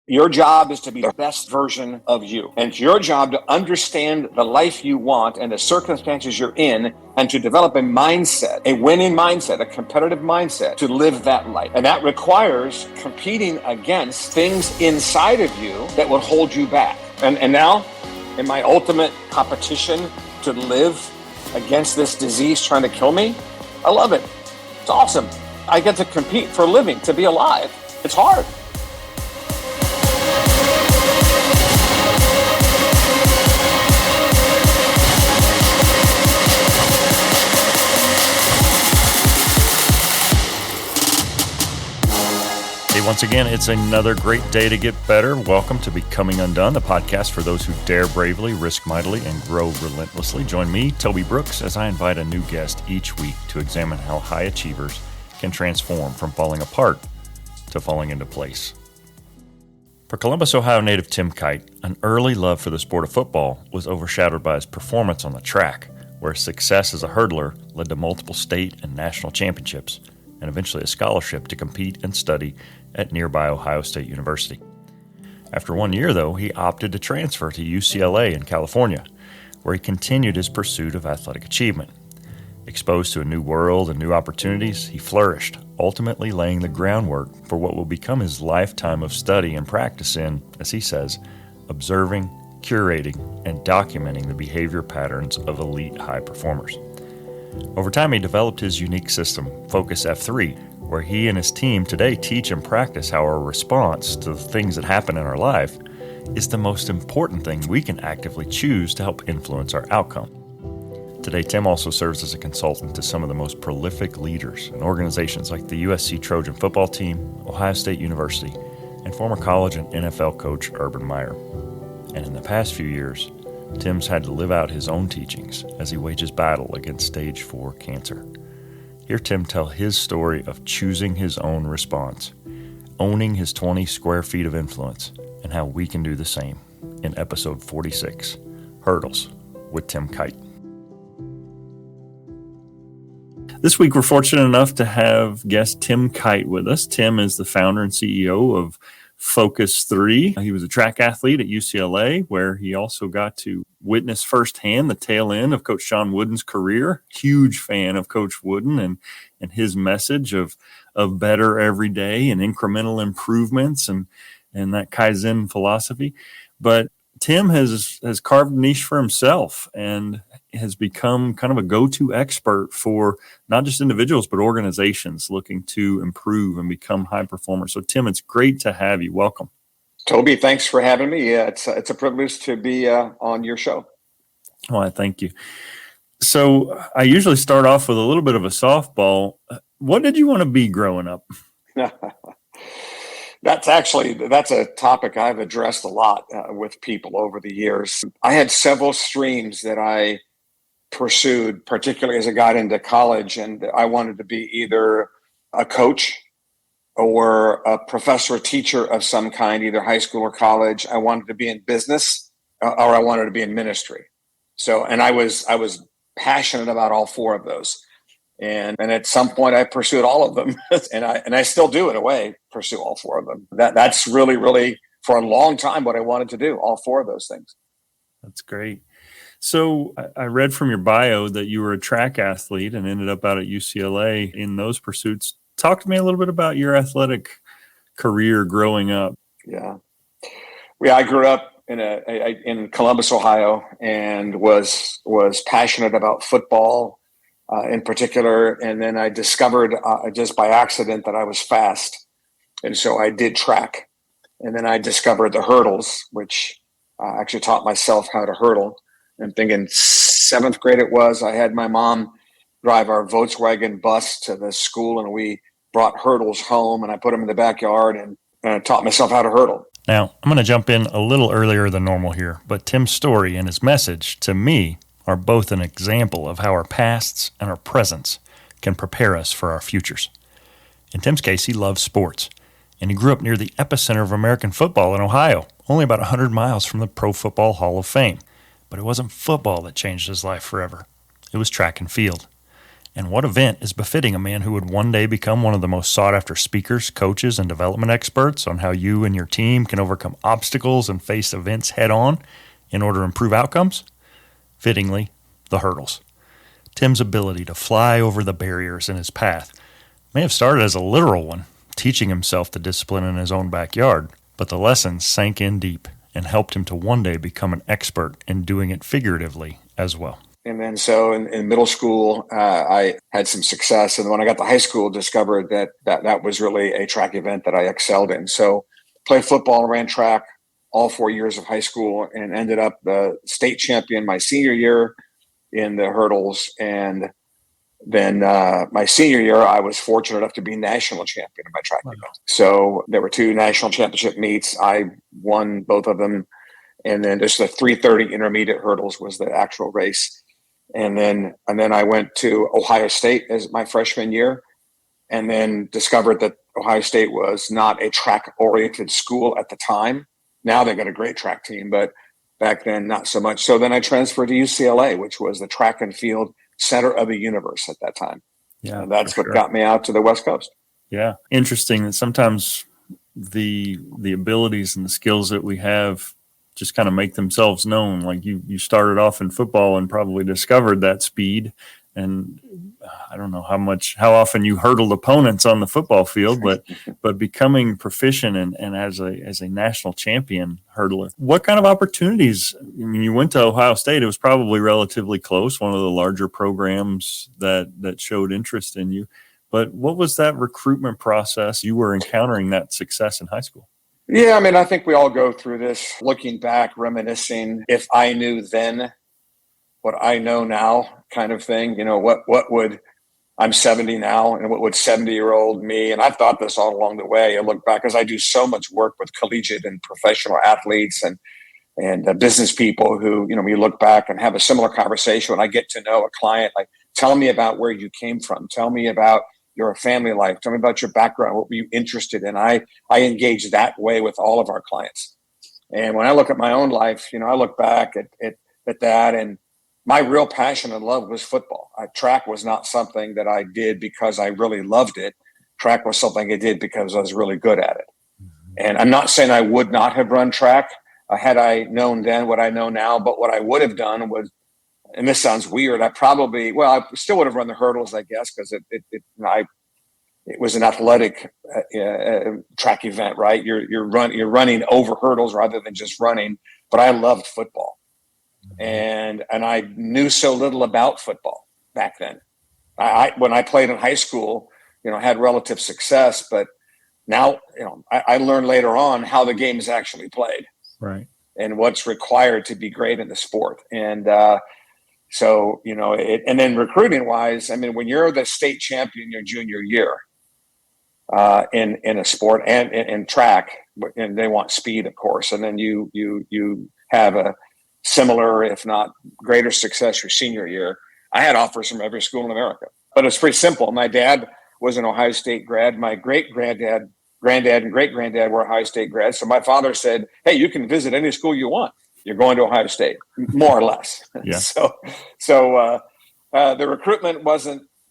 Your job is to be the best version of you. And it's your job to understand the life you want and the circumstances you're in and to develop a mindset, a winning mindset, a competitive mindset to live that life. And that requires competing against things inside of you that will hold you back. And now, in my ultimate competition to live against this disease trying to kill me, I love it. It's awesome. I get to compete for a living, to be alive. It's hard. Once again, it's another great day to get better. Welcome to Becoming Undone, the podcast for those who dare bravely, risk mightily, and grow relentlessly. Join me, Toby Brooks, as I invite a new guest each week to examine how high achievers can transform from falling apart to falling into place. For Columbus, Ohio native Tim Kight, an early love for the sport of football was overshadowed by his performance on the track, where his success as a hurdler led to multiple state and national championships, and eventually a scholarship to compete and study at nearby Ohio State University. After 1 year, though, he opted to transfer to UCLA in California, where he continued his pursuit of athletic achievement. Exposed to a new world and new opportunities, he flourished, ultimately laying the groundwork for what will become his lifetime of study and practice in, as he says, observing, curating, and documenting the behavior patterns of elite high performers. Over time, he developed his unique system, Focus3, where he and his team today teach and practice how our response to the things that happen in our life is the most important thing we can actively choose to help influence our outcome. Today, Tim also serves as a consultant to some of the most prolific leaders and organizations like the USC Trojan football team, Ohio State University, and former college and NFL coach Urban Meyer. And in the past few years, Tim's had to live out his own teachings as he wages battle against stage 4 cancer. Hear Tim tell his story of choosing his own response, owning his 20 square feet of influence, and how we can do the same in episode 46, Hurdles with Tim Kight. This week, we're fortunate enough to have guest Tim Kight with us. Tim is the founder and CEO of Focus3. He was a track athlete at UCLA, where he also got to witness firsthand the tail end of Coach John Wooden's career. Huge fan of Coach Wooden and his message of better every day and incremental improvements and that Kaizen philosophy. But Tim has carved a niche for himself and has become kind of a go-to expert for not just individuals, but organizations looking to improve and become high performers. So, Tim, it's great to have you. Welcome. Toby, thanks for having me. Yeah, it's a privilege to be on your show. Oh, I thank you. So I usually start off with a little bit of a softball. What did you want to be growing up? That's a topic I've addressed a lot with people over the years. I had several streams that I pursued, particularly as I got into college, and I wanted to be either a coach or a professor or teacher of some kind, either high school or college. I wanted to be in business or I wanted to be in ministry. So, and I was passionate about all four of those. And at some point I pursued all of them and I still do in a way pursue all four of them. That's really for a long time what I wanted to do, all four of those things. That's great. So I read from your bio that you were a track athlete and ended up out at UCLA in those pursuits. Talk to me a little bit about your athletic career growing up. Yeah, I grew up in Columbus, Ohio, and was passionate about football in particular. And then I discovered just by accident that I was fast, and so I did track. And then I discovered the hurdles, which I actually taught myself how to hurdle. I'm thinking 7th grade it was. I had my mom drive our Volkswagen bus to the school, and we brought hurdles home, and I put them in the backyard and taught myself how to hurdle. Now, I'm going to jump in a little earlier than normal here, but Tim's story and his message to me are both an example of how our pasts and our presents can prepare us for our futures. In Tim's case, he loves sports, and he grew up near the epicenter of American football in Ohio, only about 100 miles from the Pro Football Hall of Fame. But it wasn't football that changed his life forever. It was track and field. And what event is befitting a man who would one day become one of the most sought-after speakers, coaches, and development experts on how you and your team can overcome obstacles and face events head-on in order to improve outcomes? Fittingly, the hurdles. Tim's ability to fly over the barriers in his path may have started as a literal one, teaching himself the discipline in his own backyard, but the lessons sank in deep and helped him to one day become an expert in doing it figuratively as well. And then so in middle school, I had some success. And when I got to high school, discovered that was really a track event that I excelled in. So played football, ran track all 4 years of high school, and ended up the state champion my senior year in the hurdles. And then my senior year, I was fortunate enough to be national champion of my track event. So there were 2 national championship meets. I won both of them. And then just the 330 intermediate hurdles was the actual race. And then I went to Ohio State as my freshman year, and then discovered that Ohio State was not a track-oriented school at the time. Now they got a great track team, but back then not so much. So then I transferred to UCLA, which was the track and field center of the universe at that time. Yeah, and that's what got me out to the West Coast. Yeah, interesting that sometimes the abilities and the skills that we have just kind of make themselves known. Like you started off in football and probably discovered that speed. And I don't know how often you hurdled opponents on the football field, but becoming proficient and as a national champion hurdler. What kind of opportunities? I mean, you went to Ohio State. It was probably relatively close, one of the larger programs that showed interest in you. But what was that recruitment process? You were encountering that success in high school. Yeah, I mean, I think we all go through this, looking back, reminiscing. If I knew then what I know now, kind of thing. You know, what would, I'm 70 now, and what would 70-year-old me, and I've thought this all along the way. I look back because I do so much work with collegiate and professional athletes and business people who, you know, we look back and have a similar conversation. When I get to know a client, like, tell me about where you came from. Tell me about your family life. Tell me about your background. What were you interested in? I engage that way with all of our clients. And when I look at my own life, you know, I look back at that, and my real passion and love was football. Track was not something that I did because I really loved it. Track was something I did because I was really good at it. And I'm not saying I would not have run track had I known then what I know now, but what I would have done was, and this sounds weird, I still would have run the hurdles, I guess, because it was an athletic track event, right? You're running over hurdles rather than just running. But I loved football, and I knew so little about football back then. When I played in high school, you know, had relative success, but now, you know, I learned later on how the game is actually played, right, and what's required to be great in the sport, and so, you know, and then recruiting wise, I mean, when you're the state champion your junior year in a sport and in track, and they want speed, of course, and then you have a similar, if not greater success your senior year. I had offers from every school in America, but it's pretty simple. My dad was an Ohio State grad. My granddad, and great granddad were Ohio State grads. So my father said, "Hey, you can visit any school you want. You're going to Ohio State," more or less. Yeah. So the recruitment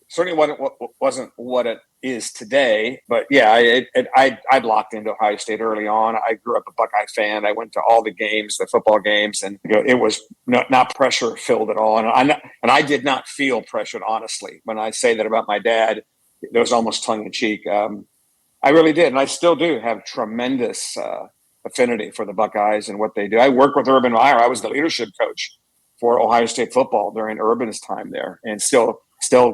certainly wasn't what it is today. But yeah, I'd locked into Ohio State early on. I grew up a Buckeye fan. I went to all the games, the football games, and you know, it was not pressure filled at all. And I did not feel pressured, honestly. When I say that about my dad, it was almost tongue in cheek. I really did, and I still do have tremendous affinity for the Buckeyes and what they do. I work with Urban Meyer. I was the leadership coach for Ohio State football during Urban's time there, and still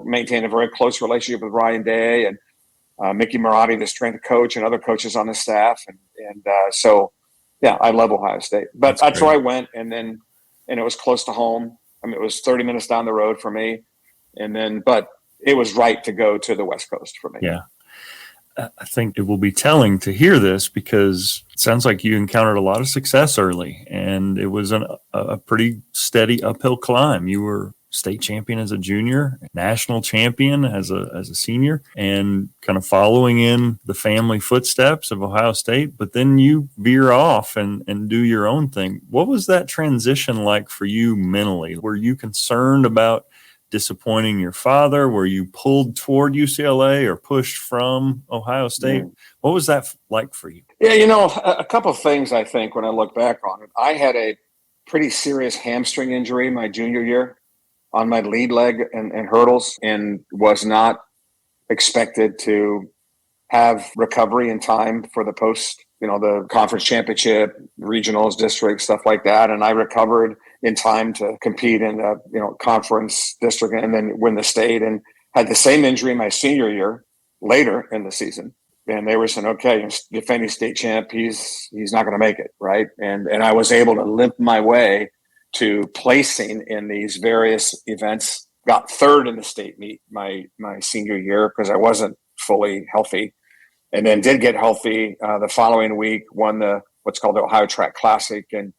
maintain a very close relationship with Ryan Day and Mickey Marotti, the strength coach, and other coaches on the staff. And so, yeah, I love Ohio State. But that's where I went, and it was close to home. I mean, it was 30 minutes down the road for me. But it was right to go to the West Coast for me. Yeah. I think it will be telling to hear this because it sounds like you encountered a lot of success early, and it was a pretty steady uphill climb. You were state champion as a junior, national champion as a senior, and kind of following in the family footsteps of Ohio State. But then you veer off and do your own thing. What was that transition like for you mentally? Were you concerned about disappointing your father? Were you pulled toward UCLA or pushed from Ohio State? What was that like for you? Yeah, a couple of things I think when I look back on it. I had a pretty serious hamstring injury my junior year on my lead leg and hurdles, and was not expected to have recovery in time for the the conference championship, regionals, district, stuff like that. And I recovered in time to compete in the, conference, district, and then win the state, and had the same injury my senior year later in the season. And they were saying, okay, defending state champ, he's not going to make it. Right. And I was able to limp my way to placing in these various events, got third in the state meet my senior year because I wasn't fully healthy. And then did get healthy the following week, won what's called the Ohio Track Classic. And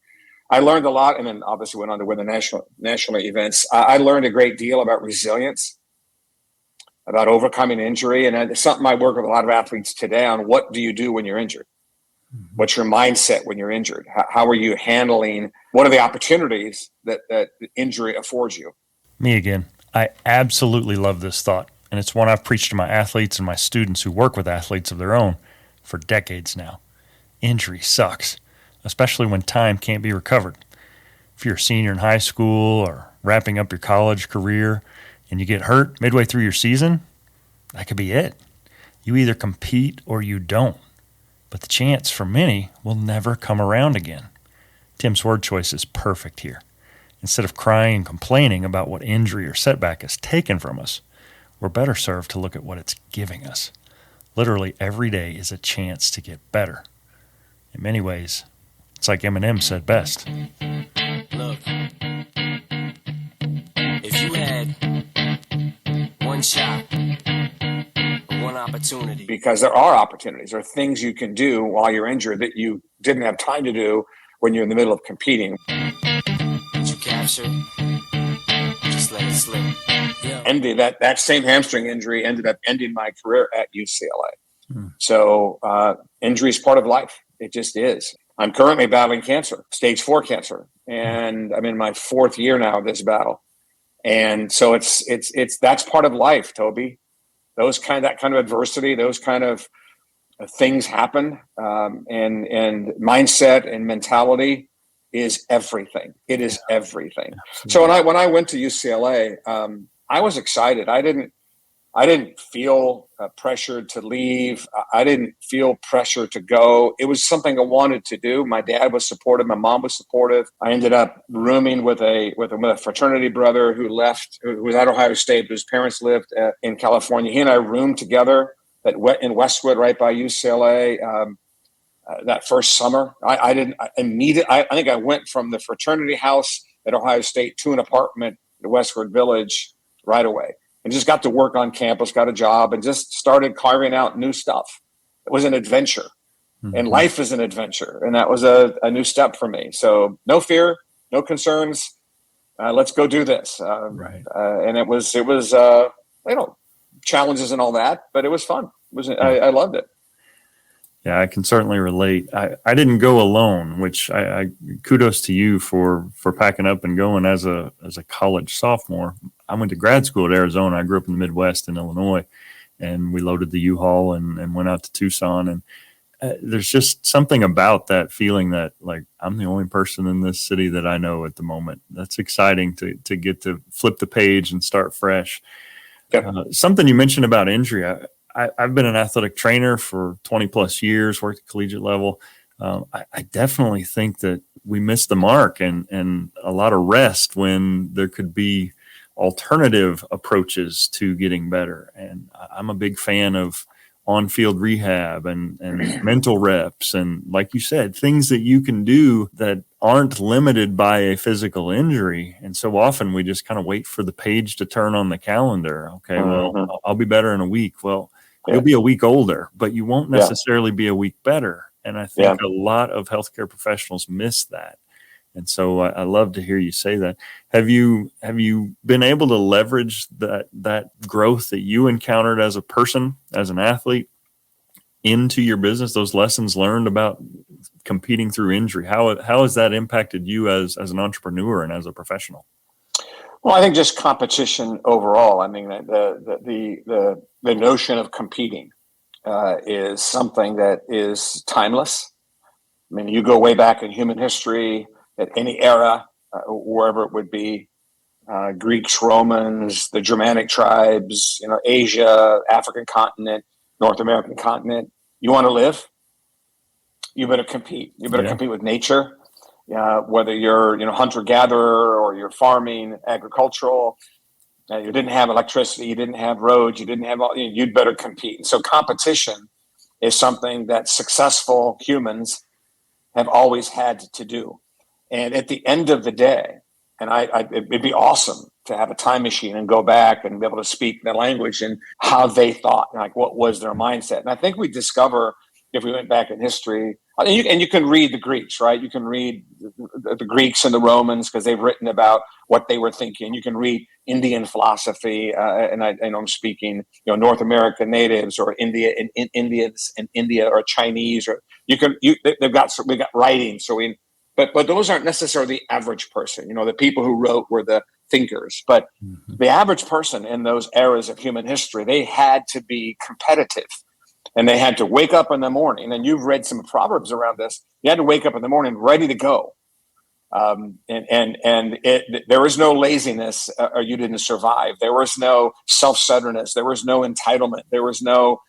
I learned a lot, and then obviously went on to win the national events. I learned a great deal about resilience, about overcoming injury. And it's something I work with a lot of athletes today on. What do you do when you're injured? What's your mindset when you're injured? How are you handling, what are the opportunities that injury affords you? Me again. I absolutely love this thought. And it's one I've preached to my athletes and my students who work with athletes of their own for decades now. Injury sucks, especially when time can't be recovered. If you're a senior in high school or wrapping up your college career and you get hurt midway through your season, that could be it. You either compete or you don't. But the chance for many will never come around again. Tim's word choice is perfect here. Instead of crying and complaining about what injury or setback has taken from us, we're better served to look at what it's giving us. Literally every day is a chance to get better. In many ways, it's like Eminem said best. Look, if you had one shot, one opportunity. Because there are opportunities. There are things you can do while you're injured that you didn't have time to do when you're in the middle of competing. Did you capture? Just let it slip. Yeah. And that same hamstring injury ended up ending my career at UCLA. So injury is part of life. It just is. I'm currently battling cancer, stage 4 cancer, and I'm in my 4th year now of this battle. And so it's that's part of life, Toby. That kind of adversity, those kind of things happen, and mindset and mentality is everything. It is everything. Absolutely. So when I went to UCLA, I was excited. I didn't feel pressured to leave. I didn't feel pressure to go. It was something I wanted to do. My dad was supportive. My mom was supportive. I ended up rooming with a fraternity brother who was at Ohio State, but his parents lived in California. He and I roomed together in Westwood, right by UCLA. That first summer, I think I went from the fraternity house at Ohio State to an apartment at Westwood Village right away, and just got to work on campus, got a job, and just started carving out new stuff. It was an adventure, and life is an adventure, and that was a new step for me. So no fear, no concerns. Let's go do this. Right. And it was challenges and all that, but it was fun. I loved it. Yeah, I can certainly relate. I didn't go alone, which I kudos to you for packing up and going as a college sophomore. I went to grad school at Arizona. I grew up in the Midwest in Illinois, and we loaded the U-Haul and went out to Tucson. And there's just something about that feeling that, like, I'm the only person in this city that I know at the moment. That's exciting to get to flip the page and start fresh. Yep. Something you mentioned about injury. I've been an athletic trainer for 20 plus years, worked at collegiate level. I definitely think that we missed the mark and a lot of rest when there could be alternative approaches to getting better. And I'm a big fan of on-field rehab and mental reps. And like you said, things that you can do that aren't limited by a physical injury. And so often we just kind of wait for the page to turn on the calendar. Okay, well, I'll be better in a week. Well, you'll be a week older, but you won't necessarily be a week better. And I think a lot of healthcare professionals miss that. And so I love to hear you say that. Have you been able to leverage that growth that you encountered as a person, as an athlete, into your business, those lessons learned about competing through injury? How has that impacted you as an entrepreneur and as a professional? Well, I think just competition overall. I mean, the notion of competing is something that is timeless. I mean, you go way back in human history at any era, wherever it would be, Greeks, Romans, the Germanic tribes, Asia, African continent, North American continent. You want to live? You better compete. You better compete with nature, whether you're hunter gatherer or you're farming, agricultural. You didn't have electricity, you didn't have roads, you didn't have all. You'd better compete. And so competition is something that successful humans have always had to do. And at the end of the day, and it'd be awesome to have a time machine and go back and be able to speak their language and how they thought, like what was their mindset. And I think we discover, if we went back in history, and you can read the Greeks, right? You can read the Greeks and the Romans because they've written about what they were thinking. You can read Indian philosophy, and I'm speaking, North American natives or Indians in India or Chinese, or we've got writing. But those aren't necessarily the average person. The people who wrote were the thinkers. But the average person in those eras of human history, they had to be competitive. And they had to wake up in the morning, and you've read some proverbs around this. You had to wake up in the morning ready to go. There was no laziness or you didn't survive. There was no self-centeredness. There was no entitlement. There was no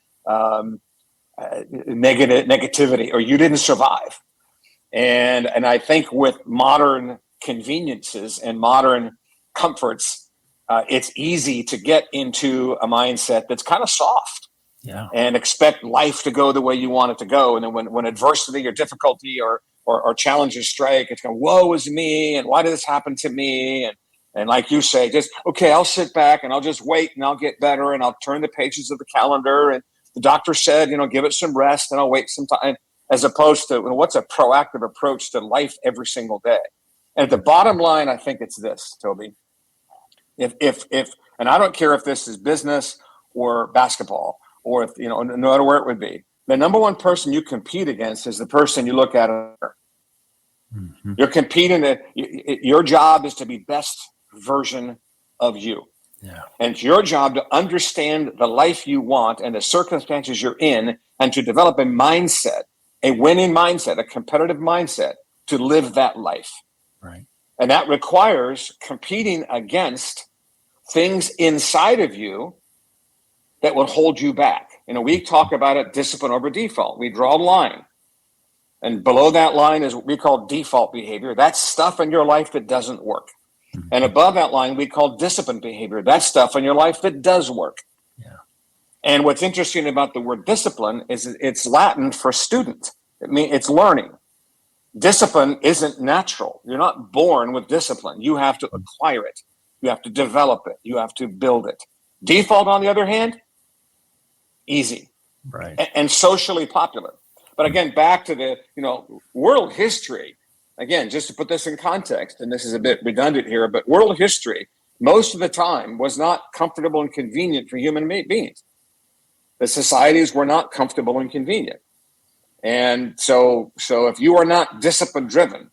negativity, or you didn't survive. And I think with modern conveniences and modern comforts, it's easy to get into a mindset that's kind of soft. Yeah. And expect life to go the way you want it to go. And then when adversity or difficulty or challenges strike, it's going, woe is me, and why did this happen to me? And like you say, just, okay, I'll sit back and I'll just wait and I'll get better and I'll turn the pages of the calendar. And the doctor said, give it some rest and I'll wait some time, as opposed to what's a proactive approach to life every single day. And at the bottom line, I think it's this, Toby. If and I don't care if this is business or basketball, or if, no matter where it would be, the number one person you compete against is the person you look at. Mm-hmm. You're competing. Your job is to be best version of you. Yeah. And it's your job to understand the life you want and the circumstances you're in, and to develop a mindset, a winning mindset, a competitive mindset to live that life. Right. And that requires competing against things inside of you that will hold you back. We talk about it, discipline over default. We draw a line. And below that line is what we call default behavior. That's stuff in your life that doesn't work. Mm-hmm. And above that line, we call discipline behavior. That's stuff in your life that does work. Yeah. And what's interesting about the word discipline is it's Latin for student. It means it's learning. Discipline isn't natural. You're not born with discipline. You have to acquire it. You have to develop it. You have to build it. Default, on the other hand, easy, right, and socially popular. But again, back to the world history. Again, just to put this in context, and this is a bit redundant here, but world history most of the time was not comfortable and convenient for human beings. The societies were not comfortable and convenient, and so if you are not discipline driven,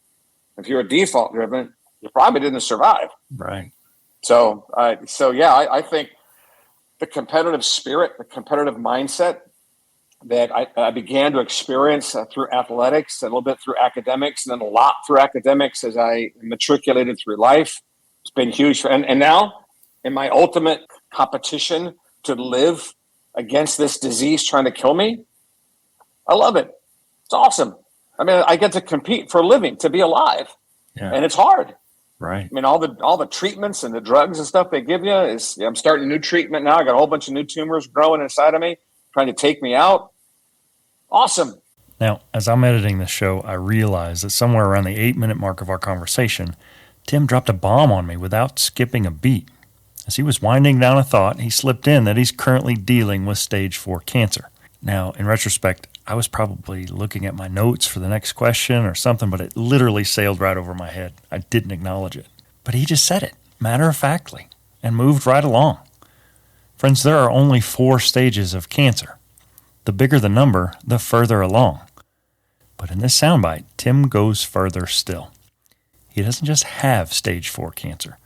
if you're default driven, you probably didn't survive. Right. So I think the competitive spirit, the competitive mindset that I began to experience through athletics, a little bit through academics, and then a lot through academics as I matriculated through life. It's been huge. And now in my ultimate competition to live against this disease trying to kill me, I love it. It's awesome. I mean, I get to compete for a living, to be alive. Yeah. And it's hard. Right. I mean, all the treatments and the drugs and stuff they give you is, I'm starting a new treatment now. I got a whole bunch of new tumors growing inside of me, trying to take me out. Awesome. Now, as I'm editing this show, I realize that somewhere around the 8-minute mark of our conversation, Tim dropped a bomb on me without skipping a beat. As he was winding down a thought, he slipped in that he's currently dealing with stage 4 cancer. Now, in retrospect, I was probably looking at my notes for the next question or something, but it literally sailed right over my head. I didn't acknowledge it. But he just said it, matter-of-factly, and moved right along. Friends, there are only 4 stages of cancer. The bigger the number, the further along. But in this soundbite, Tim goes further still. He doesn't just have stage 4 cancer.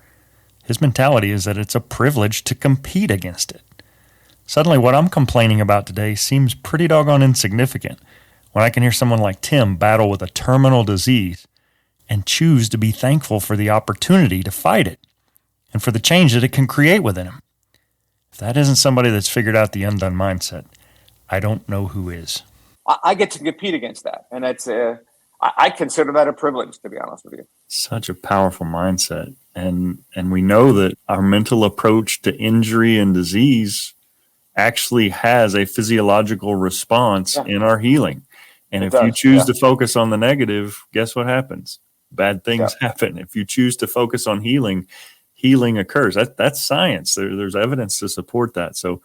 His mentality is that it's a privilege to compete against it. Suddenly, what I'm complaining about today seems pretty doggone insignificant when I can hear someone like Tim battle with a terminal disease and choose to be thankful for the opportunity to fight it and for the change that it can create within him. If that isn't somebody that's figured out the undone mindset, I don't know who is. I get to compete against that. And I consider that a privilege, to be honest with you. Such a powerful mindset. And we know that our mental approach to injury and disease actually has a physiological response in our healing. And if you choose to focus on the negative, guess what happens? Bad things happen. If you choose to focus on healing, healing occurs. That's science. There's evidence to support that. So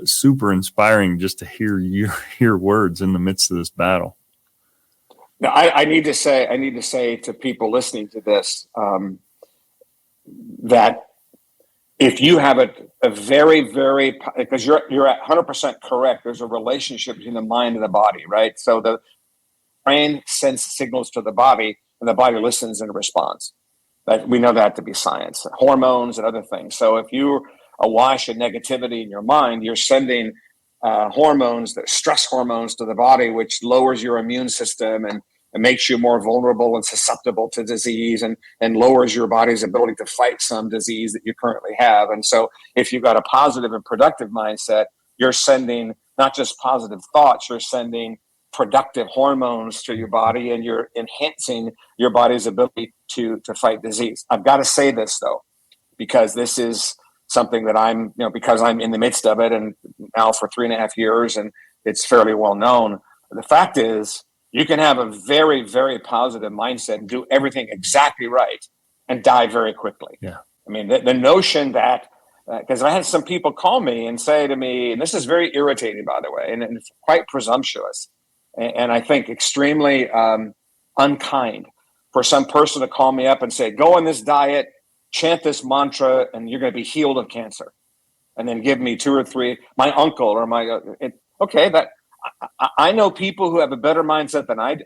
super inspiring just to hear your words in the midst of this battle. Now, I need to say to people listening to this that if you have a very, very, because you're at 100% correct, there's a relationship between the mind and the body, right? So the brain sends signals to the body, and the body listens and responds. That we know that to be science, hormones and other things. So if you're awash in negativity in your mind, you're sending hormones, the stress hormones to the body, which lowers your immune system and makes you more vulnerable and susceptible to disease and lowers your body's ability to fight some disease that you currently have. And so if you've got a positive and productive mindset, you're sending not just positive thoughts, you're sending productive hormones to your body, and you're enhancing your body's ability to fight disease. I've got to say this, though, because this is something that because I'm in the midst of it and now for 3.5 years, and it's fairly well known. The fact is, you can have a very, very positive mindset and do everything exactly right and die very quickly. Yeah. I mean, the notion that, because I had some people call me and say to me, and this is very irritating, by the way, and it's quite presumptuous, and I think extremely unkind for some person to call me up and say, go on this diet, chant this mantra, and you're going to be healed of cancer. And then give me 2 or 3, my uncle or I know people who have a better mindset than I do,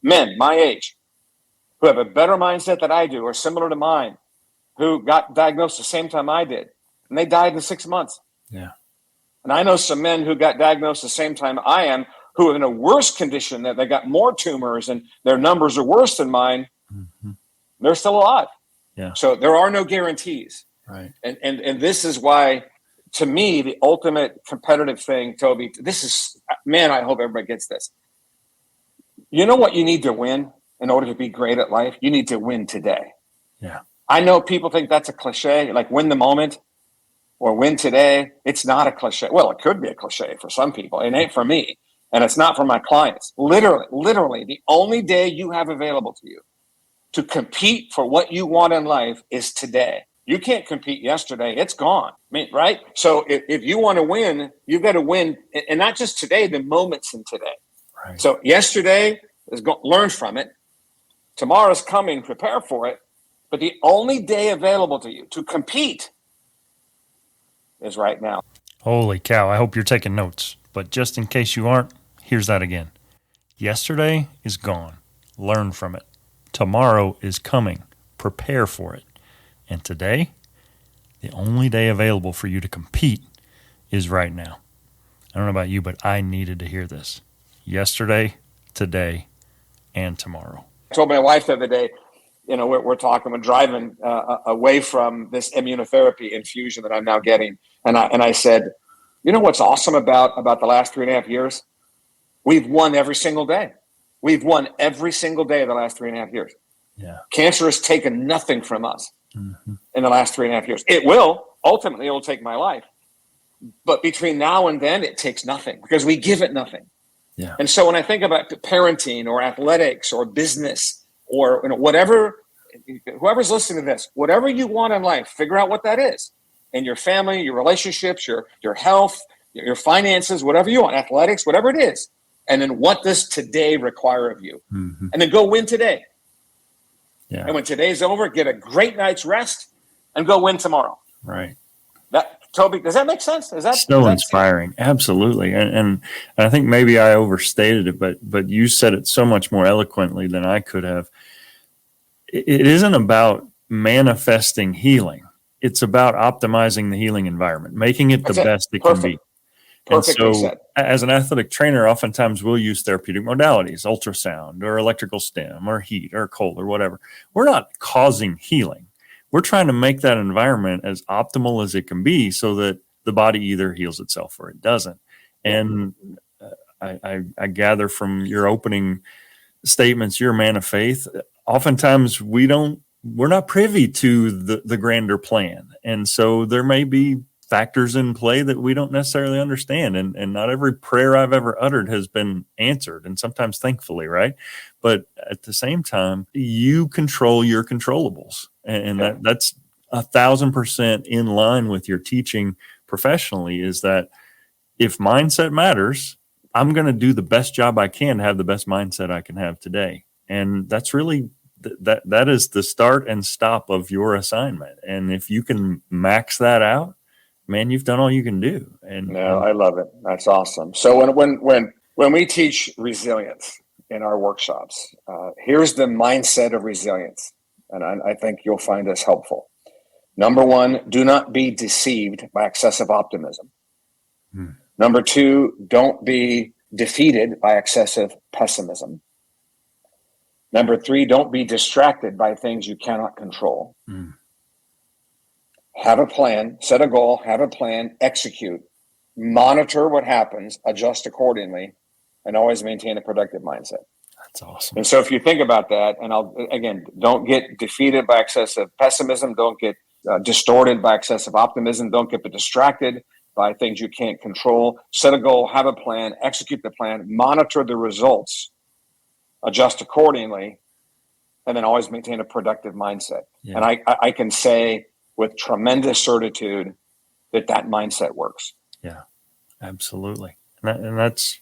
men my age, who have a better mindset than I do or similar to mine, who got diagnosed the same time I did, and they died in 6 months. Yeah. And I know some men who got diagnosed the same time I am, who are in a worse condition, that they got more tumors and their numbers are worse than mine. Mm-hmm. They're still alive. Yeah. So there are no guarantees. Right. And this is why, to me, the ultimate competitive thing, Toby, this is, man, I hope everybody gets this. You know what you need to win in order to be great at life? You need to win today. Yeah. I know people think that's a cliche, like win the moment or win today. It's not a cliche. Well, it could be a cliche for some people. It ain't for me. And it's not for my clients. Literally, the only day you have available to you to compete for what you want in life is today. You can't compete yesterday. It's gone. I mean, right? So if you want to win, you've got to win. And not just today, the moments in today. Right. So yesterday, learn from it. Tomorrow's coming, prepare for it. But the only day available to you to compete is right now. Holy cow. I hope you're taking notes. But just in case you aren't, here's that again. Yesterday is gone. Learn from it. Tomorrow is coming. Prepare for it. And today, the only day available for you to compete is right now. I don't know about you, but I needed to hear this. Yesterday, today, and tomorrow. I told my wife the other day, we're talking, we're driving away from this immunotherapy infusion that I'm now getting. And I said, you know what's awesome about the last 3.5 years? We've won every single day. We've won every single day of the last 3.5 years. Yeah. Cancer has taken nothing from us in the last 3.5 years. Ultimately, it will take my life. But between now and then, it takes nothing because we give it nothing. Yeah. And so when I think about parenting or athletics or business or whatever, whoever's listening to this, whatever you want in life, figure out what that is. In your family, your relationships, your health, your finances, whatever you want, athletics, whatever it is. And then what does today require of you? Mm-hmm. And then go win today. Yeah. And when today's over, get a great night's rest and go win tomorrow. Right. Toby, does that make sense? Is that so inspiring? Absolutely. And I think maybe I overstated it, but you said it so much more eloquently than I could have. It isn't about manifesting healing. it's about optimizing the healing environment, making it the That's it. best it can Perfect. be. And Perfectly so, said. as an athletic trainer, oftentimes we'll use therapeutic modalities, ultrasound or electrical stim or heat or cold or whatever. We're not causing healing. We're trying to make that environment as optimal as it can be so that the body either heals itself or it doesn't. And I gather from your opening statements, you're a man of faith. Oftentimes we're not privy to the grander plan. And so there may be factors in play that we don't necessarily understand. And not every prayer I've ever uttered has been answered, and sometimes thankfully, right? But at the same time, you control your controllables. And that's 1,000% in line with your teaching professionally, is that if mindset matters, I'm going to do the best job I can to have the best mindset I can have today. And that's really that is the start and stop of your assignment. And if you can max that out, man, you've done all you can do. And I love it. That's awesome. So when we teach resilience in our workshops, here's the mindset of resilience, and I think you'll find this helpful. Number one, do not be deceived by excessive optimism. Number two, don't be defeated by excessive pessimism. Number three, don't be distracted by things you cannot control. Have a plan, set a goal, have a plan, execute, monitor what happens, adjust accordingly, and always maintain a productive mindset. That's awesome. And so if you think about that, and don't get defeated by excessive pessimism, don't get distorted by excessive optimism, don't get distracted by things you can't control. Set a goal, have a plan, execute the plan, monitor the results, adjust accordingly, and then always maintain a productive mindset. Yeah. And I can say with tremendous certitude that mindset works. Yeah, absolutely. And that's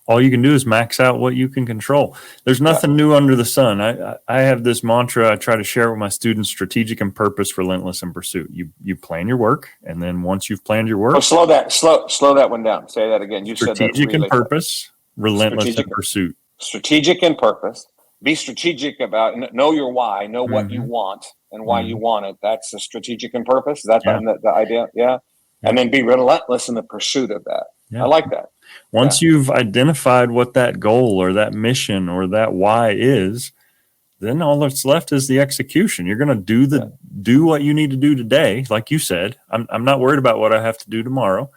all you can do, is max out what you can control. There's nothing new under the sun. I have this mantra I try to share with my students: strategic and purpose, relentless in pursuit. You plan your work, and then once you've planned your work, slow that one down. Say that again. You said that. Strategic and purpose, relentless in pursuit. Strategic and purpose. Be strategic about, know your why, know what you want and why you want it. That's the strategic and purpose. Is that the idea? Yeah. And then be relentless in the pursuit of that. Yeah. I like that. Once you've identified what that goal or that mission or that why is, then all that's left is the execution. You're going to do what you need to do today. Like you said, I'm not worried about what I have to do tomorrow.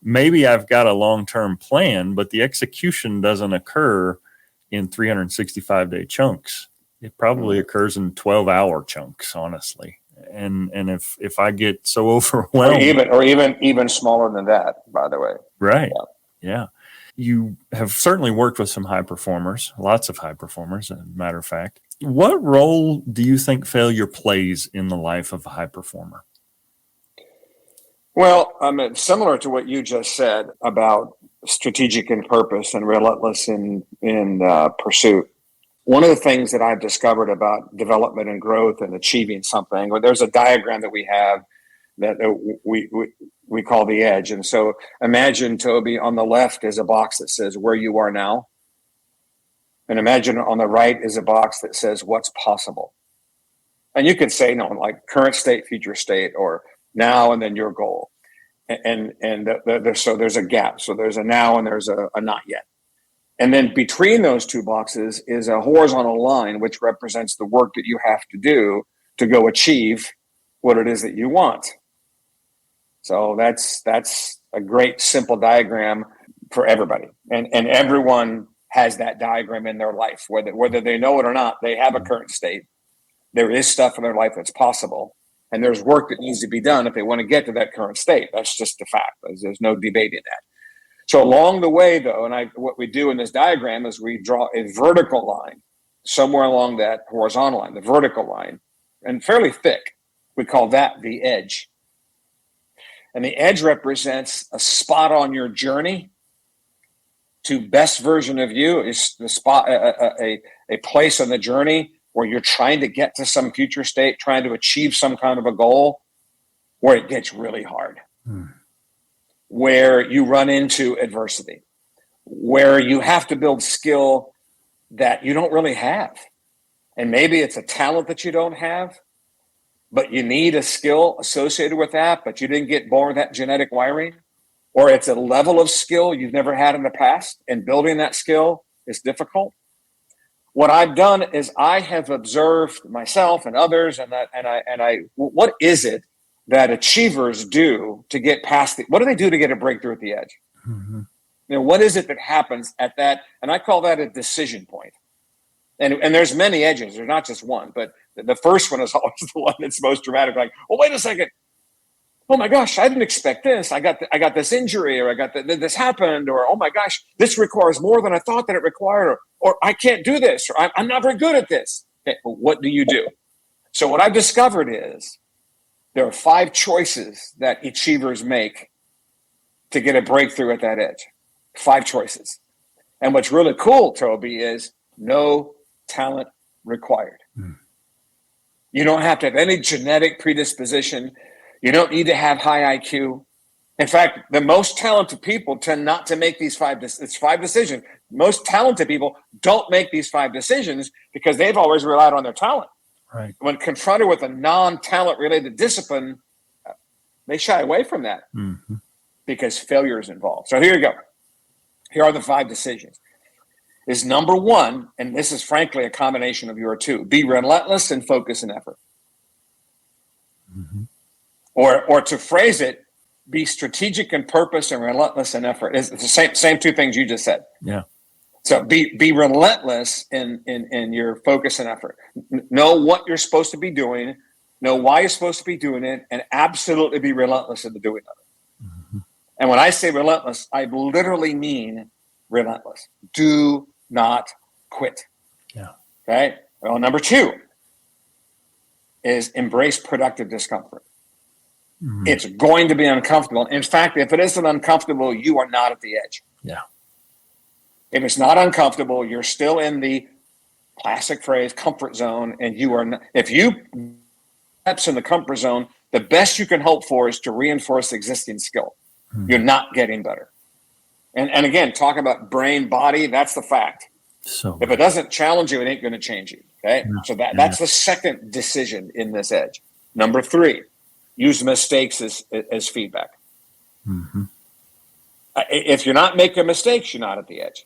Maybe I've got a long-term plan, but the execution doesn't occur in 365-day chunks. It probably occurs in 12-hour chunks, honestly. And if I get so overwhelmed, or even smaller than that, by the way. Right. Yeah. You have certainly worked with some high performers, lots of high performers, as a matter of fact. What role do you think failure plays in the life of a high performer? Well, similar to what you just said about strategic in purpose and relentless in pursuit. One of the things that I've discovered about development and growth and achieving something, there's a diagram that we have that we call the edge. And so imagine, Toby, on the left is a box that says where you are now. And imagine on the right is a box that says what's possible. And you could say, like current state, future state, or now and then your goal. And so there's a gap. So there's a now and there's a not yet. And then between those two boxes is a horizontal line, which represents the work that you have to do to go achieve what it is that you want. So that's a great simple diagram for everybody. And everyone has that diagram in their life, whether they know it or not. They have a current state. There is stuff in their life that's possible. And there's work that needs to be done if they want to get to that current state. That's just a fact. There's no debating that. So along the way, though, what we do in this diagram is we draw a vertical line somewhere along that horizontal line, the vertical line, and fairly thick. We call that the edge. And the edge represents a spot on your journey to best version of you. Is the spot, a place on the journey where you're trying to get to some future state, trying to achieve some kind of a goal, where it gets really hard, where you run into adversity, where you have to build skill that you don't really have. And maybe it's a talent that you don't have. but you need a skill associated with that, but you didn't get born with that genetic wiring, or it's a level of skill you've never had in the past, and building that skill is difficult. What I've done is I have observed myself and others, what is it that achievers do to get past what do they do to get a breakthrough at the edge? Mm-hmm. What is it that happens at that? And I call that a decision point. And there's many edges. There's not just one, but the first one is always the one that's most dramatic. Like, oh, wait a second. Oh my gosh, I didn't expect this. I got this injury, or this happened, or oh my gosh, this requires more than I thought that it required, or I can't do this, or I'm not very good at this. Okay, well, what do you do? So what I've discovered is there are 5 choices that achievers make to get a breakthrough at that edge. 5 choices. And what's really cool, Toby, is no talent required. You don't have to have any genetic predisposition. You don't need to have high IQ. In fact, the most talented people tend not to make these 5 decisions. Most talented people don't make these 5 decisions because they've always relied on their talent. Right. When confronted with a non-talent related discipline, they shy away from that because failure is involved. So here you go. Here are the 5 decisions. Is number 1, and this is frankly a combination of your 2, be relentless in focus and effort. Or to phrase it, be strategic in purpose and relentless in effort. It's the same 2 things you just said. Yeah. So be relentless in your focus and effort. Know what you're supposed to be doing, know why you're supposed to be doing it, and absolutely be relentless in the doing of it. And when I say relentless, I literally mean relentless. Do not quit. Yeah. Okay. Well, number 2 is embrace productive discomfort. It's going to be uncomfortable. In fact, if it isn't uncomfortable, you are not at the edge. Yeah. If it's not uncomfortable, you're still in the classic phrase comfort zone, and you are not. If you steps in the comfort zone, the best you can hope for is to reinforce existing skill. You're not getting better. And again, talk about brain, body, that's the fact. So if it doesn't challenge you, it ain't going to change you. Okay. Yeah. So that's the second decision in this edge. Number 3, use mistakes as feedback. If you're not making mistakes, you're not at the edge.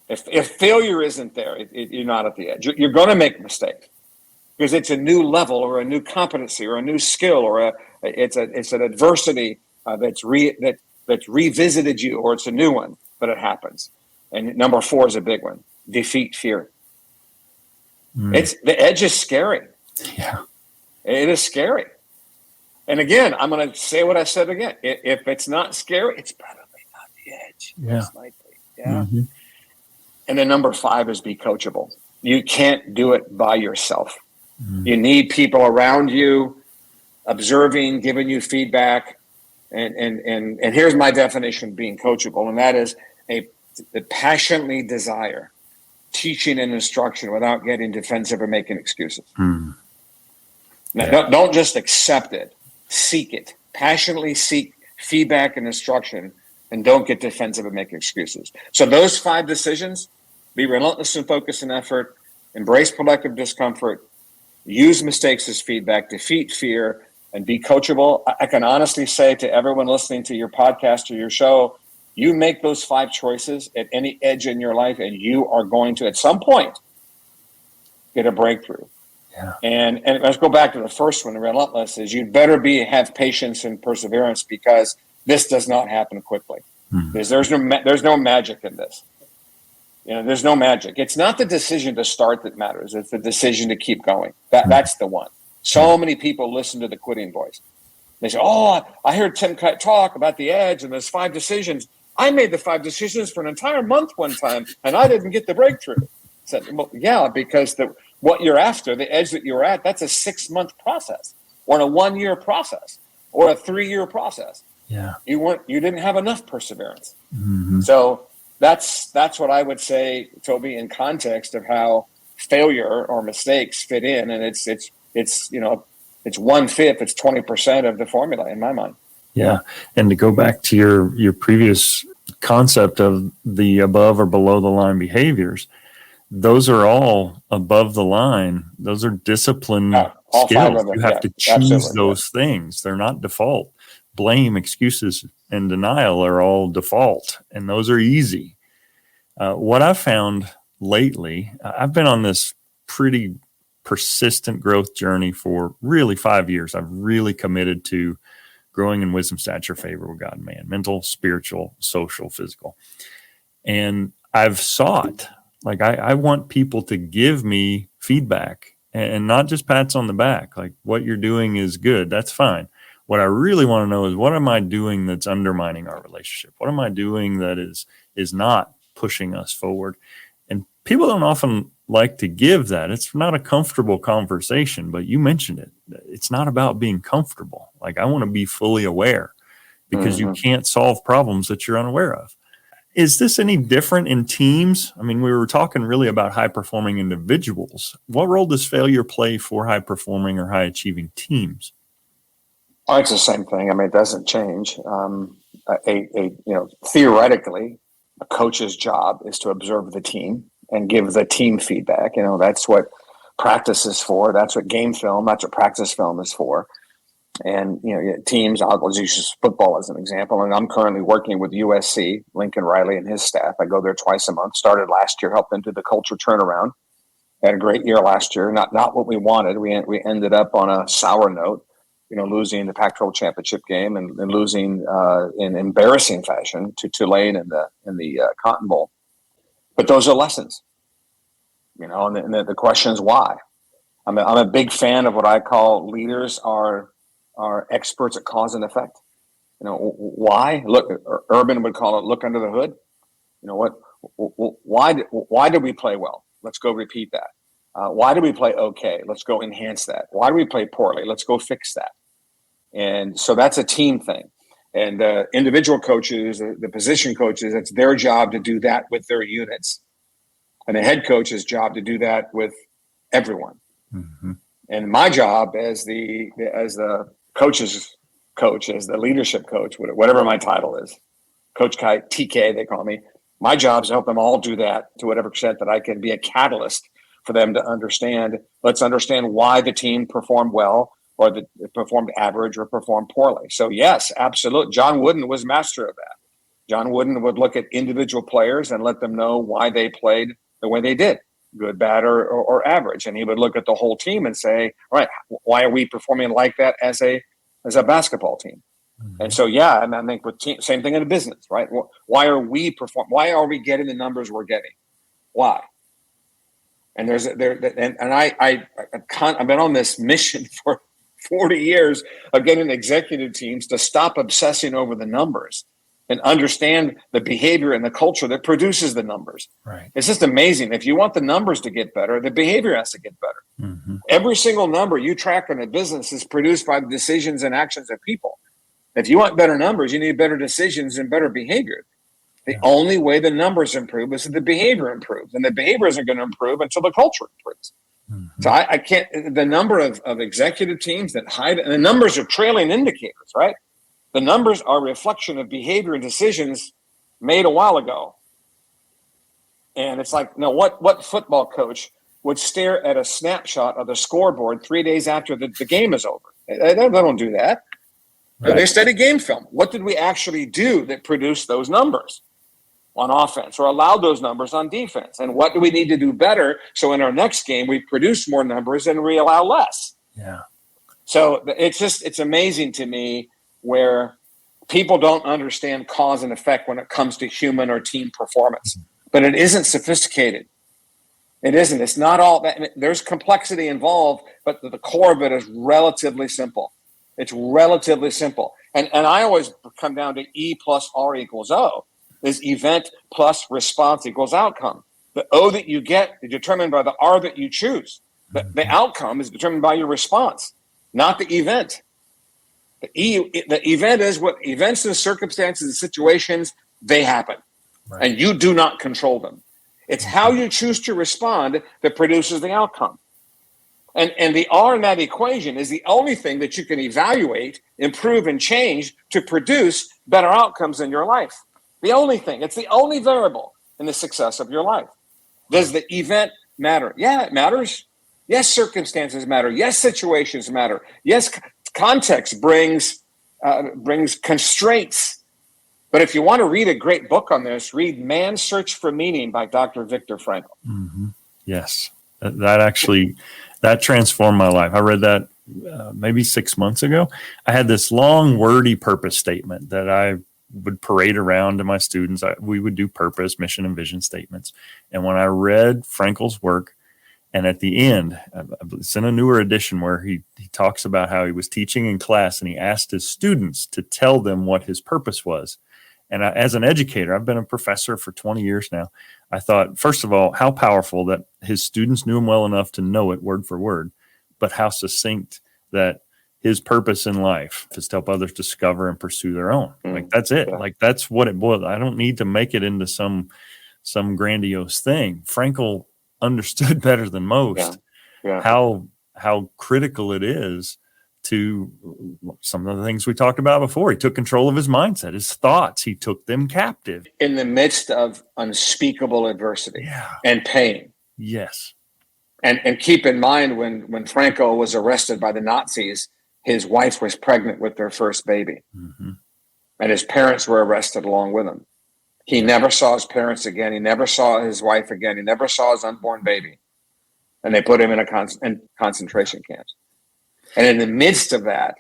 If failure isn't there, you're not at the edge. You're going to make mistakes because it's a new level or a new competency or a new skill, or it's an adversity that's revisited you, or it's a new one, but it happens. And number 4 is a big one: defeat fear. The edge is scary. Yeah, it is scary. And again, I'm going to say what I said again. If it's not scary, it's probably not the edge. Yeah. Most likely. Yeah. And then number 5 is be coachable. You can't do it by yourself. You need people around you, observing, giving you feedback. And here's my definition of being coachable, and that is a passionately desire teaching and instruction without getting defensive or making excuses. Now, don't just accept it. Seek it. Passionately seek feedback and instruction, and don't get defensive and make excuses. So those 5 decisions: be relentless in focus and effort, embrace productive discomfort, use mistakes as feedback, defeat fear, and be coachable. I can honestly say to everyone listening to your podcast or your show, you make those 5 choices at any edge in your life, and you are going to, at some point, get a breakthrough. Yeah. And let's go back to the first one, relentless, is you'd better have patience and perseverance, because this does not happen quickly. Because there's no magic in this. There's no magic. It's not the decision to start that matters. It's the decision to keep going. That's the one. So many people listen to the quitting voice. They say, oh, I heard Tim Kight talk about the edge and there's 5 decisions. I made the 5 decisions for an entire month one time, and I didn't get the breakthrough. I said, well, yeah, because what you're after, the edge that you're at, that's a 6-month process, or a 1-year process, or a 3-year process. Yeah. You didn't have enough perseverance. So that's what I would say, Toby, in context of how failure or mistakes fit in, and it's 1/5, it's 20% of the formula in my mind. Yeah. And to go back to your previous concept of the above or below the line behaviors, those are all above the line. Those are discipline All five skills. of them. You have Yeah, to choose absolutely. those things. They're not default. Blame, excuses, and denial are all default, and those are easy. What I've found lately, I've been on this pretty persistent growth journey for really 5 years. I've really committed to growing in wisdom, stature, favor with God and man, mental, spiritual, social, physical. And I've sought, like, I want people to give me feedback and not just pats on the back. Like, what you're doing is good. That's fine. What I really want to know is, what am I doing that's undermining our relationship? What am I doing that is not pushing us forward? And people don't often like to give that. It's not a comfortable conversation, but you mentioned it. It's not about being comfortable. Like, I want to be fully aware, because you can't solve problems that you're unaware of. Is this any different in teams? I mean, we were talking really about high performing individuals. What role does failure play for high performing or high achieving teams? Oh, it's the same thing. I mean, it doesn't change. Theoretically, a coach's job is to observe the team and give the team feedback. That's what practice is for. That's what game film, that's what practice film is for. And, teams, I'll use football as an example. And I'm currently working with USC, Lincoln Riley and his staff. I go there twice a month. Started last year, helped them do the culture turnaround. Had a great year last year. Not what we wanted. We ended up on a sour note, losing the Pac-12 championship game and losing in embarrassing fashion to Tulane in the Cotton Bowl. But those are lessons, and the question is why. I'm a big fan of what I call leaders are experts at cause and effect. Why? Look, Urban would call it look under the hood. Why did we play well? Let's go repeat that. Why do we play okay? Let's go enhance that. Why do we play poorly? Let's go fix that. And so that's a team thing. And individual coaches, the position coaches, it's their job to do that with their units. And the head coach's job to do that with everyone. Mm-hmm. And my job as the coach's coach, as the leadership coach, whatever my title is, Coach Kight, TK, they call me. My job is to help them all do that to whatever extent that I can be a catalyst for them to understand. Let's understand why the team performed well, or that it performed average or performed poorly. So yes, absolutely. John Wooden was master of that. John Wooden would look at individual players and let them know why they played the way they did, good, bad, or average. And he would look at the whole team and say, all right, why are we performing like that as a basketball team? Mm-hmm. And so, yeah, and I think with same thing in the business, right? Why are we Why are we getting the numbers we're getting? Why? And I've been on this mission for 40 years of getting executive teams to stop obsessing over the numbers and understand the behavior and the culture that produces the numbers. Right. It's just amazing. If you want the numbers to get better, the behavior has to get better. Mm-hmm. Every single number you track in a business is produced by the decisions and actions of people. If you want better numbers, you need better decisions and better behavior. The only way the numbers improve is if the behavior improves, and the behavior isn't going to improve until the culture improves. Mm-hmm. So I can't, the number of executive teams that hide, and the numbers are trailing indicators, right? The numbers are a reflection of behavior and decisions made a while ago. And it's like, no, what football coach would stare at a snapshot of the scoreboard 3 days after the game is over? They don't do that. Right. They study game film. What did we actually do that produced those numbers on offense, or allowed those numbers on defense? And what do we need to do better so in our next game we produce more numbers and we allow less? Yeah. So it's amazing to me where people don't understand cause and effect when it comes to human or team performance. But it isn't sophisticated. It isn't. It's not all that. I mean, there's complexity involved, but the core of it is relatively simple. It's relatively simple. And I always come down to E plus R equals O. Is event plus response equals outcome. The O that you get is determined by the R that you choose. The outcome is determined by your response, not the event. The event is what events and circumstances and situations, they happen. Right. And you do not control them. It's how you choose to respond that produces the outcome. And the R in that equation is the only thing that you can evaluate, improve, and change to produce better outcomes in your life. The only thing. It's the only variable in the success of your life. Does the event matter? Yeah, it matters. Yes, circumstances matter. Yes, situations matter. Yes, context brings constraints. But if you want to read a great book on this, read Man's Search for Meaning by Dr. Viktor Frankl. Mm-hmm. Yes, that actually, that transformed my life. I read that maybe 6 months ago. I had this long, wordy purpose statement that I would parade around to my students. We would do purpose, mission, and vision statements. And when I read Frankl's work, and at the end, it's in a newer edition where he talks about how he was teaching in class and he asked his students to tell them what his purpose was. And as an educator, I've been a professor for 20 years now. I thought, first of all, how powerful that his students knew him well enough to know it word for word, but how succinct that his purpose in life is to help others discover and pursue their own. Like, that's it. Yeah. Like, that's what it boils. I don't need to make it into some grandiose thing. Frankl understood better than most how critical it is to some of the things we talked about before. He took control of his mindset, his thoughts. He took them captive. In the midst of unspeakable adversity and pain. Yes. And keep in mind, when Franco was arrested by the Nazis, his wife was pregnant with their first baby. Mm-hmm. And his parents were arrested along with him. He never saw his parents again. He never saw his wife again. He never saw his unborn baby. And they put him in concentration camps. And in the midst of that,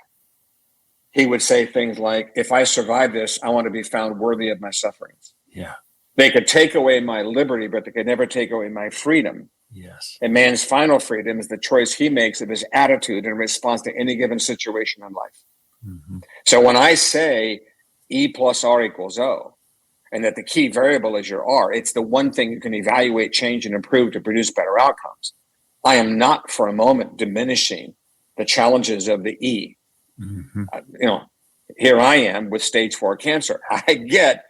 he would say things like, if I survive this, I want to be found worthy of my sufferings. Yeah. They could take away my liberty, but they could never take away my freedom. Yes. And man's final freedom is the choice he makes of his attitude in response to any given situation in life. Mm-hmm. So when I say E plus R equals O, and that the key variable is your R, it's the one thing you can evaluate, change, and improve to produce better outcomes. I am not for a moment diminishing the challenges of the E. Mm-hmm. Here I am with stage 4 cancer. I get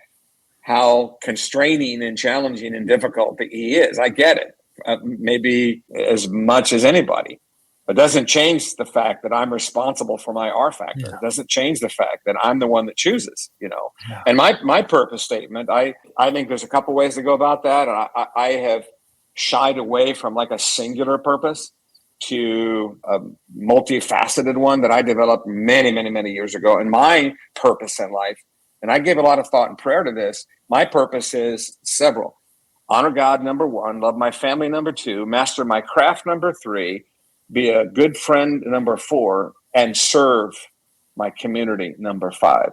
how constraining and challenging and difficult the E is. I get it, maybe as much as anybody. It doesn't change the fact that I'm responsible for my R factor. Yeah. It doesn't change the fact that I'm the one that chooses, Yeah. And my purpose statement, I think there's a couple ways to go about that. And I have shied away from like a singular purpose to a multifaceted one that I developed many, many, many years ago. And my purpose in life, and I gave a lot of thought and prayer to this, my purpose is several. Honor God, number 1, love my family, number 2, master my craft, number 3, be a good friend, number 4, and serve my community, number 5.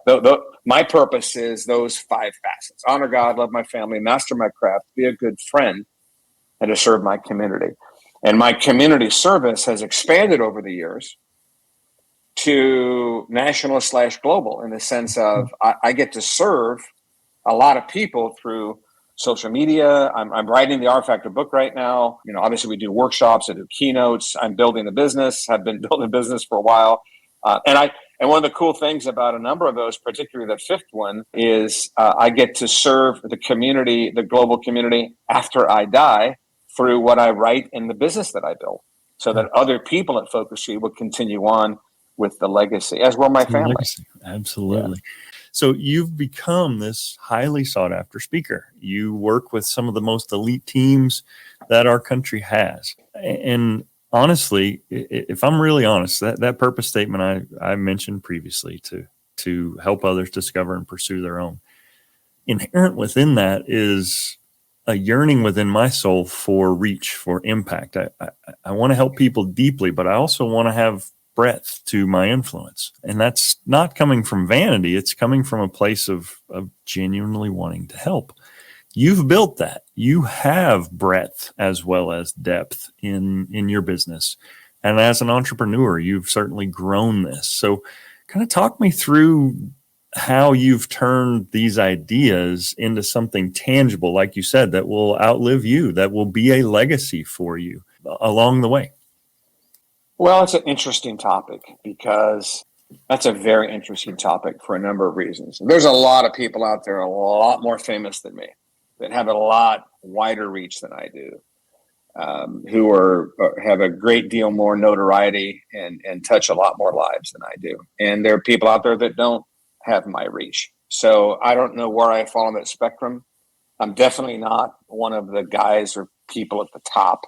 My purpose is those 5 facets. Honor God, love my family, master my craft, be a good friend, and to serve my community. And my community service has expanded over the years to national/global in the sense of I get to serve a lot of people through social media. I'm writing the R Factor book right now. Obviously we do workshops, I do keynotes. I'm building a business. I've been building a business for a while. And one of the cool things about a number of those, particularly the 5th one, is I get to serve the community, the global community, after I die through what I write in the business that I build, so that other people at Focus3 will continue on with the legacy, as will my family. Legacy. Absolutely. Yeah. So you've become this highly sought after speaker. You work with some of the most elite teams that our country has. And honestly, if I'm really honest, that purpose statement I mentioned previously to help others discover and pursue their own, inherent within that is a yearning within my soul for reach, for impact. I want to help people deeply, but I also want to have breadth to my influence. And that's not coming from vanity. It's coming from a place of genuinely wanting to help. You've built that. You have breadth as well as depth in your business. And as an entrepreneur, you've certainly grown this. So kind of talk me through how you've turned these ideas into something tangible, like you said, that will outlive you, that will be a legacy for you along the way. Well, it's an interesting topic because that's a very interesting topic for a number of reasons. There's a lot of people out there a lot more famous than me that have a lot wider reach than I do, who have a great deal more notoriety and touch a lot more lives than I do. And there are people out there that don't have my reach. So I don't know where I fall on that spectrum. I'm definitely not one of the guys or people at the top.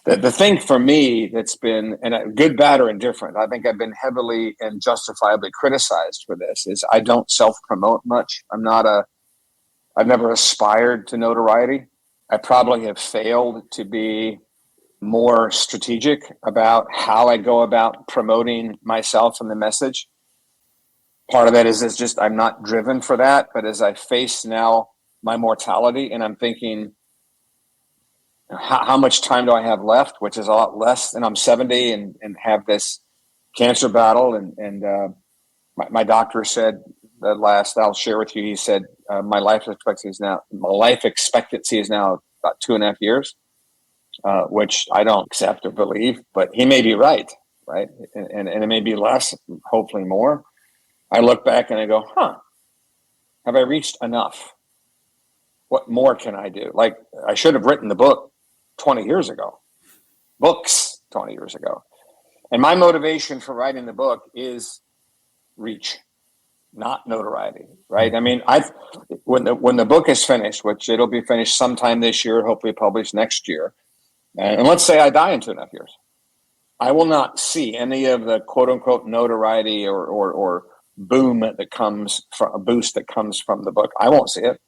The thing for me that's been, and good, bad, or indifferent, I think I've been heavily and justifiably criticized for this, is I don't self-promote much. I've never aspired to notoriety. I probably have failed to be more strategic about how I go about promoting myself and the message. Part of that is just I'm not driven for that. But as I face now my mortality and I'm thinking, how much time do I have left, which is a lot less than I'm 70 and have this cancer battle. And my doctor said the last I'll share with you, he said, my life expectancy is now about 2.5 years. Which I don't accept or believe, but he may be right? And it may be less, hopefully more. I look back and I go, have I reached enough? What more can I do? Like, I should have written the book 20 years ago, books 20 years ago. And my motivation for writing the book is reach, not notoriety, right? I mean, when the book is finished, which it'll be finished sometime this year, hopefully published next year, and let's say I die in 2.5 years, I will not see any of the quote unquote notoriety or boom that comes from a boost that comes from the book. I won't see it.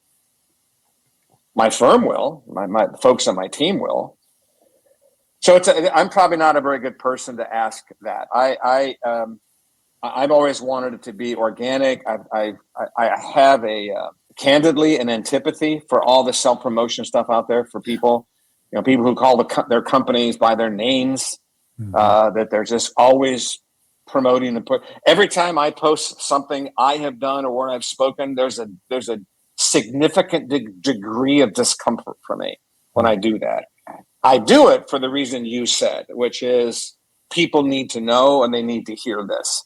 My firm will, my folks on my team will. So I'm probably not a very good person to ask that. I've always wanted it to be organic. I have candidly an antipathy for all the self-promotion stuff out there for people. People who call their companies by their names, that they're just always promoting and put. Every time I post something I have done or where I've spoken, there's a significant degree of discomfort for me when I do that. I do it for the reason you said, which is people need to know and they need to hear this.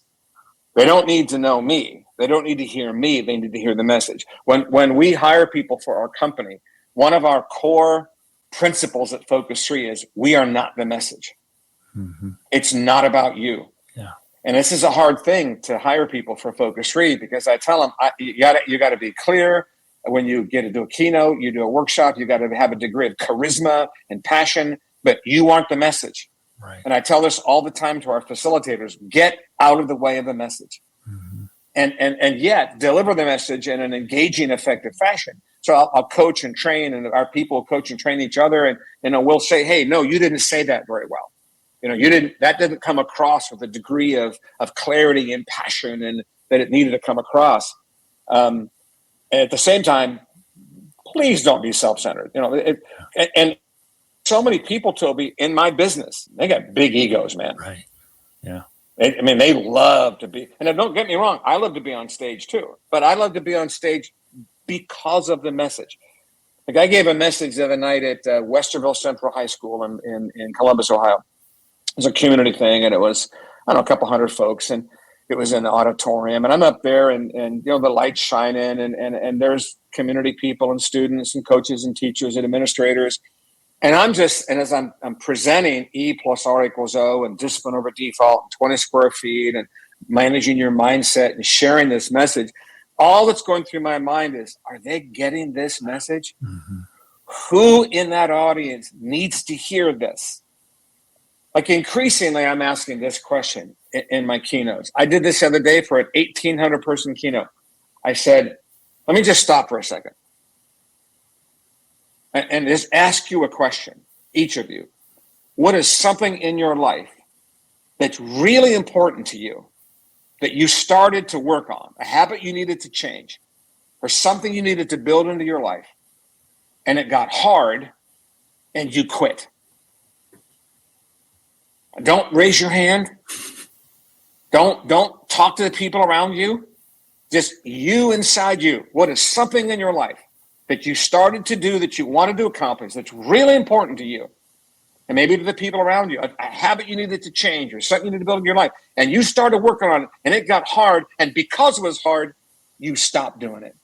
They don't need to know me. They don't need to hear me. They need to hear the message. When we hire people for our company, one of our core principles at Focus3 is we are not the message. Mm-hmm. It's not about you. Yeah. And this is a hard thing to hire people for Focus3 because I tell them you got to be clear. When you get to do a keynote, you do a workshop, you got to have a degree of charisma and passion, but you aren't the message. Right. And I tell this all the time to our facilitators: get out of the way of the message, and yet deliver the message in an engaging, effective fashion. So I'll coach and train, and our people coach and train each other, and we'll say, "Hey, no, you didn't say that very well. That didn't come across with a degree of clarity and passion, and that it needed to come across." And at the same time, please don't be self-centered. And so many people, Toby, in my business, they got big egos, man. Right. Yeah. They love to be, and don't get me wrong, I love to be on stage too, but I love to be on stage because of the message. Like, I gave a message the other night at Westerville Central High School in Columbus, Ohio. It was a community thing, and it was, a couple hundred folks, and it was in the auditorium, and I'm up there, and the lights shine in, and there's community people and students and coaches and teachers and administrators. And as I'm presenting E plus R equals O and discipline over default and 20 square feet and managing your mindset and sharing this message, all that's going through my mind is, are they getting this message? Mm-hmm. Who in that audience needs to hear this? Like, increasingly, I'm asking this question in my keynotes. I did this the other day for an 1,800 person keynote. I said, let me just stop for a second and just ask you a question, each of you. What is something in your life that's really important to you that you started to work on, a habit you needed to change, or something you needed to build into your life, and it got hard and you quit? Don't raise your hand. Don't talk to the people around you. Just you inside you. What is something in your life that you started to do, that you wanted to accomplish, that's really important to you, and maybe to the people around you, a habit you needed to change or something you needed to build in your life, and you started working on it, and it got hard, and because it was hard, you stopped doing it.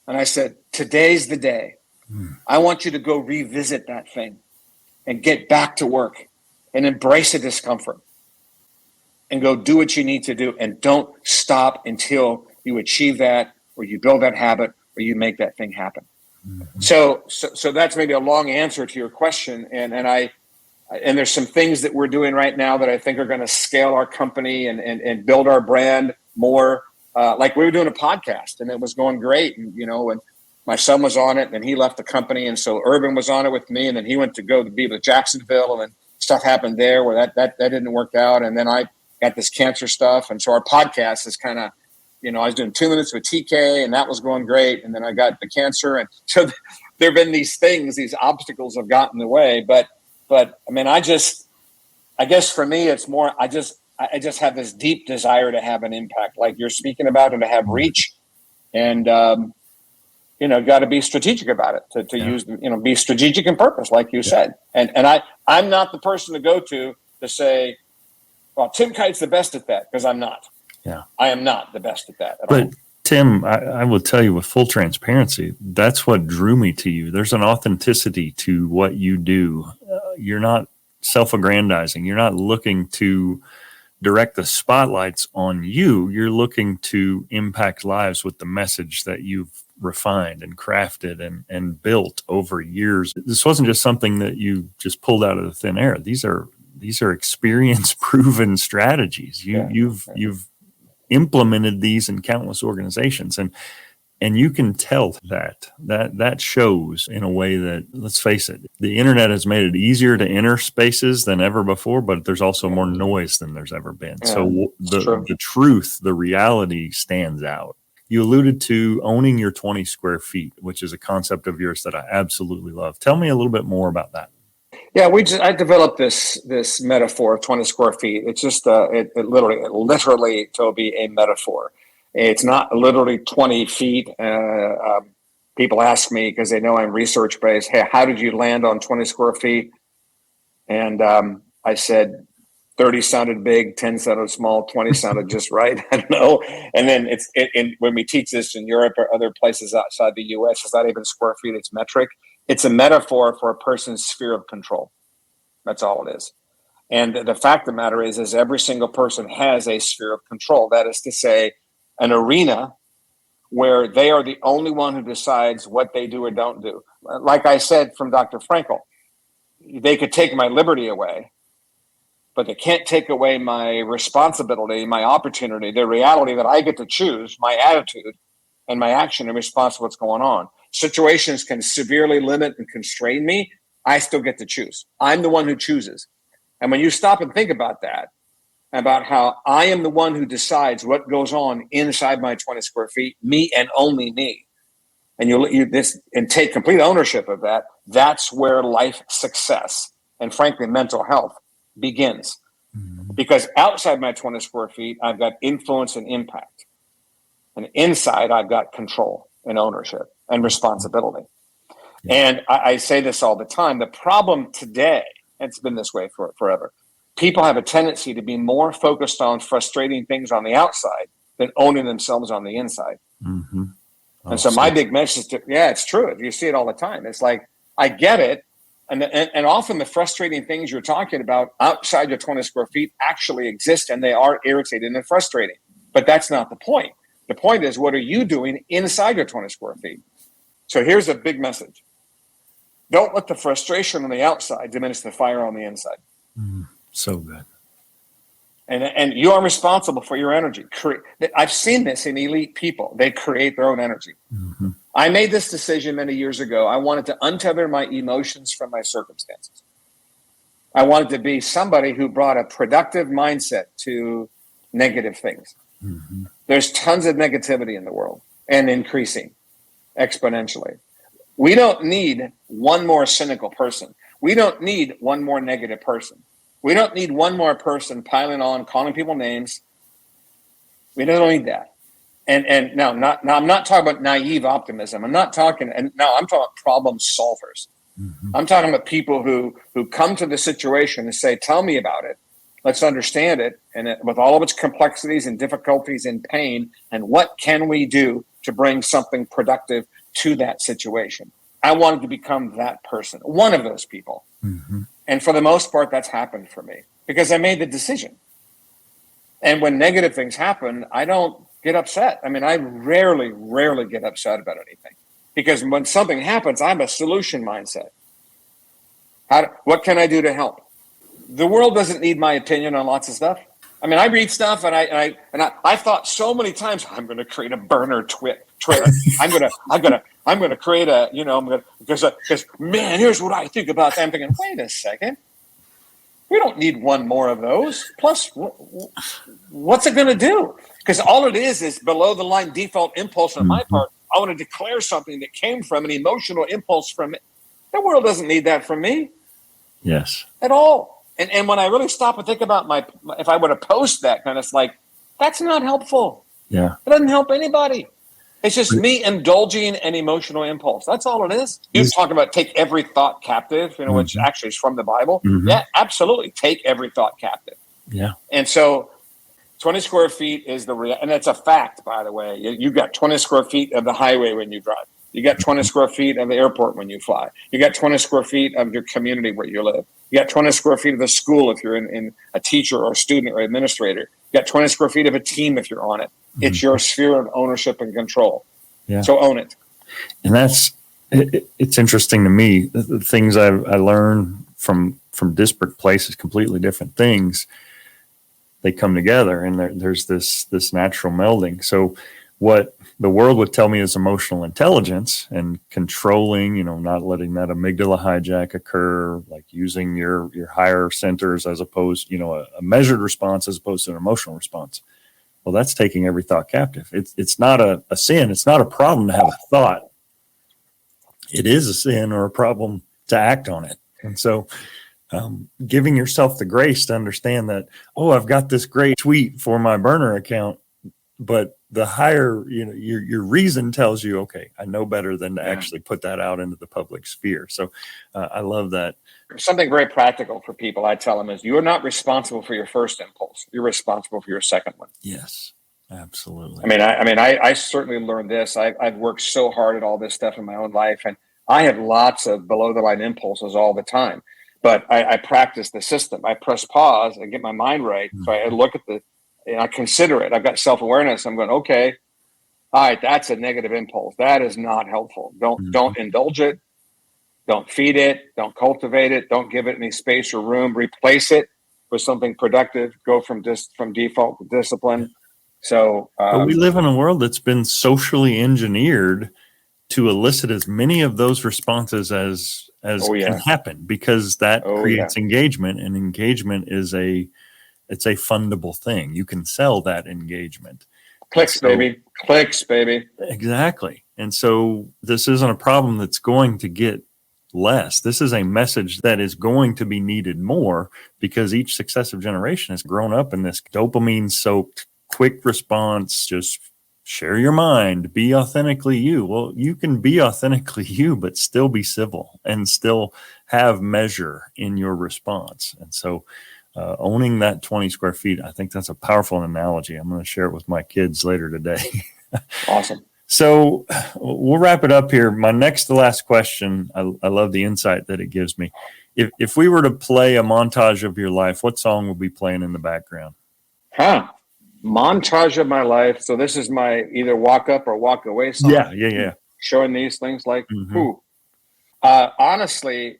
And I said, today's the day. I want you to go revisit that thing and get back to work and embrace the discomfort and go do what you need to do, and don't stop until you achieve that, or you build that habit, or you make that thing happen. Mm-hmm. So that's maybe a long answer to your question. And And there's some things that we're doing right now that I think are going to scale our company and build our brand more. Like we were doing a podcast and it was going great. And, and my son was on it and he left the company. And so Urban was on it with me. And then he went to go to be with Jacksonville, and then stuff happened there where that didn't work out. And then I got this cancer stuff. And so our podcast is kind of, I was doing 2 minutes with TK and that was going great. And then I got the cancer. And so there have been these things, these obstacles have gotten in the way. But I mean, I guess for me, it's more, I just have this deep desire to have an impact like you're speaking about and to have reach and, got to be strategic about it to use, be strategic in purpose, like you said. And I'm not the person to go to say, well, Tim Kite's the best at that, because I'm not. Yeah. I am not the best at that at all. But Tim, I will tell you with full transparency, that's what drew me to you. There's an authenticity to what you do. You're not self-aggrandizing. You're not looking to direct the spotlights on you. You're looking to impact lives with the message that you've refined and crafted and built over years. This wasn't just something that you just pulled out of the thin air. These are experience proven strategies. You've implemented these in countless organizations, and you can tell that shows in a way that, let's face it, the internet has made it easier to enter spaces than ever before, but there's also more noise than there's ever been. Yeah, so the truth, the reality stands out. You alluded to owning your 20 square feet, which is a concept of yours that I absolutely love. Tell me a little bit more about that. Yeah, I developed this metaphor of 20 square feet. It's just it literally, Toby, a metaphor. It's not literally 20 feet. People ask me, because they know I'm research based, hey, how did you land on 20 square feet? And I said 30 sounded big, 10 sounded small, 20 sounded just right. I don't know. And then when we teach this in Europe or other places outside the US, it's not even square feet, it's metric. It's a metaphor for a person's sphere of control. That's all it is. And the fact of the matter is every single person has a sphere of control. That is to say, an arena where they are the only one who decides what they do or don't do. Like I said from Dr. Frankel, they could take my liberty away, but they can't take away my responsibility, my opportunity, the reality that I get to choose my attitude and my action in response to what's going on. Situations can severely limit and constrain me. I still get to choose. I'm the one who chooses. And when you stop and think about that, about how I am the one who decides what goes on inside my 20 square feet, me and only me, and and take complete ownership of that, that's where life success and frankly mental health begins. Mm-hmm. Because outside my 20 square feet, I've got influence and impact. And inside, I've got control and ownership and responsibility. Yeah. And I say this all the time. The problem today, and it's been this way forever, people have a tendency to be more focused on frustrating things on the outside than owning themselves on the inside. Mm-hmm. And so my big message it's true. You see it all the time. It's like, I get it. And often the frustrating things you're talking about outside your 20 square feet actually exist, and they are irritating and frustrating. But that's not the point. The point is, what are you doing inside your 20 square feet? So here's a big message. Don't let the frustration on the outside diminish the fire on the inside. So good. And you are responsible for your energy. I've seen this in elite people. They create their own energy. Mm-hmm. I made this decision many years ago. I wanted to untether my emotions from my circumstances. I wanted to be somebody who brought a productive mindset to negative things. Mm-hmm. There's tons of negativity in the world and increasing exponentially. We don't need one more cynical person. We don't need one more negative person. We don't need one more person piling on, calling people names. We don't need that. And now I'm not talking about naive optimism. I'm talking about problem solvers. Mm-hmm. I'm talking about people who come to the situation and say, tell me about it. Let's understand it, and with all of its complexities and difficulties and pain, and what can we do to bring something productive to that situation? I wanted to become that person, one of those people. Mm-hmm. And for the most part, that's happened for me because I made the decision. And when negative things happen, I don't get upset. I mean, I rarely get upset about anything because when something happens, I have a solution mindset. What can I do to help? the world doesn't need my opinion on lots of stuff. I mean, I read stuff, and I've thought so many times, I'm going to create a burner Twitter. I'm going to create a, because man, here's what I think about that. I'm thinking, wait a second, we don't need one more of those. Plus, what's it going to do? Because all it is below the line default impulse on my part. I want to declare something that came from an emotional impulse from it. The world doesn't need that from me. Yes. At all. And when I really stop and think about if I were to post that kind of, it's like, that's not helpful. Yeah. It doesn't help anybody. It's just me indulging an emotional impulse. That's all it is. You talk about take every thought captive, which actually is from the Bible. Yeah, absolutely. Take every thought captive. Yeah. And so 20 square feet is and it's a fact, by the way. You've got 20 square feet of the highway when you drive. You got 20 square feet of the airport when you fly. You got 20 square feet of your community where you live. You got 20 square feet of the school if you're in a teacher or a student or administrator. You got 20 square feet of a team if you're on it. It's your sphere of ownership and control. Yeah. So own it. And it's interesting to me. The things I learn from disparate places, completely different things, they come together, and there's this natural melding. So what the world would tell me is emotional intelligence and controlling, not letting that amygdala hijack occur, like using your higher centers as opposed, a measured response as opposed to an emotional response. Well, that's taking every thought captive. It's not a sin. It's not a problem to have a thought. It is a sin or a problem to act on it. And so giving yourself the grace to understand that, I've got this great tweet for my burner account, but the higher, your reason tells you, okay, I know better than to actually put that out into the public sphere. So I love that. Something very practical for people I tell them is you're not responsible for your first impulse. You're responsible for your second one. Yes, absolutely. I certainly learned this. I've worked so hard at all this stuff in my own life, and I have lots of below the line impulses all the time. But I practice the system. I press pause and get my mind right. So I look at I consider it. I've got self-awareness. I'm going, okay, all right, that's a negative impulse. That is not helpful. Don't indulge it. Don't feed it. Don't cultivate it. Don't give it any space or room. Replace it with something productive. Go from default to discipline. So but we live in a world that's been socially engineered to elicit as many of those responses as can happen, because that creates engagement, and engagement is it's a fundable thing. You can sell that engagement. Clicks, baby. Clicks, baby. Exactly. And so this isn't a problem that's going to get less. This is a message that is going to be needed more, because each successive generation has grown up in this dopamine-soaked, quick response, just share your mind, be authentically you. Well, you can be authentically you, but still be civil and still have measure in your response. And so owning that 20 square feet, I think that's a powerful analogy. I'm going to share it with my kids later today. Awesome. So we'll wrap it up here. My next to last question, I love the insight that it gives me. If we were to play a montage of your life, what song would be playing in the background? Montage of my life. So this is my either walk up or walk away song. Yeah. Showing these things like, honestly,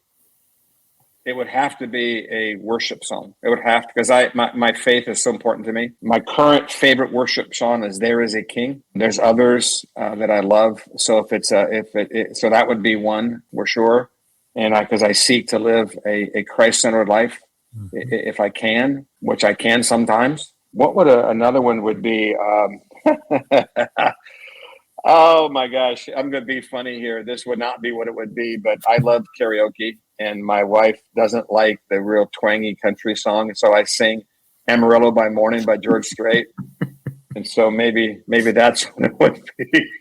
it would have to be a worship song. It would have to, because my faith is so important to me. My current favorite worship song is "There Is a King." There's others that I love. So so that would be one for sure. And because I seek to live a Christ-centered life, if I can, which I can sometimes. What would another one would be? Oh my gosh, I'm going to be funny here. This would not be what it would be, but I love karaoke, and my wife doesn't like the real twangy country song. So I sing Amarillo by Morning by George Strait. And so maybe that's what it would be.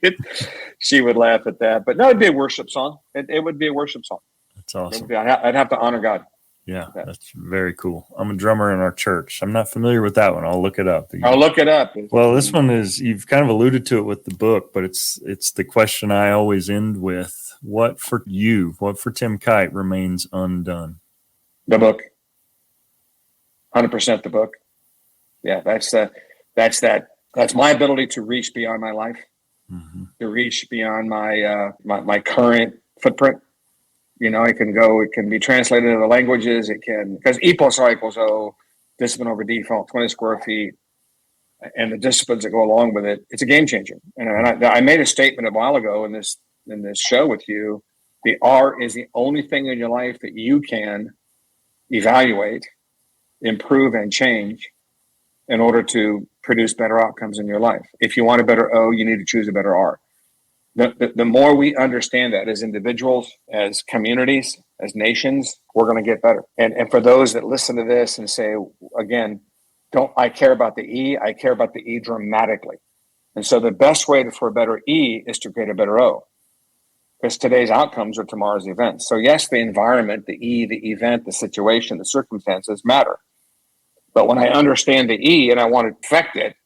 She would laugh at that, but no, it'd be a worship song. It would be a worship song. That's awesome. I'd have to honor God. Yeah, that's very cool. I'm a drummer in our church. I'm not familiar with that one. I'll look it up. I'll look it up. Well, this one is, you've kind of alluded to it with the book, but it's the question I always end with. What for Tim Kight remains undone? The book. 100% the book. Yeah, that's my ability to reach beyond my life, to reach beyond my current footprint, It can be translated into languages. Because E plus R equals O, discipline over default, 20 square feet, and the disciplines that go along with it. It's a game changer. And I made a statement a while ago in this show with you. The R is the only thing in your life that you can evaluate, improve, and change in order to produce better outcomes in your life. If you want a better O, you need to choose a better R. The more we understand that as individuals, as communities, as nations, we're going to get better. And for those that listen to this and say, again, I care about the E, I care about the E dramatically. And so the best way for a better E is to create a better O, because today's outcomes are tomorrow's events. So yes, the environment, the E, the event, the situation, the circumstances matter. But when I understand the E and I want to affect it,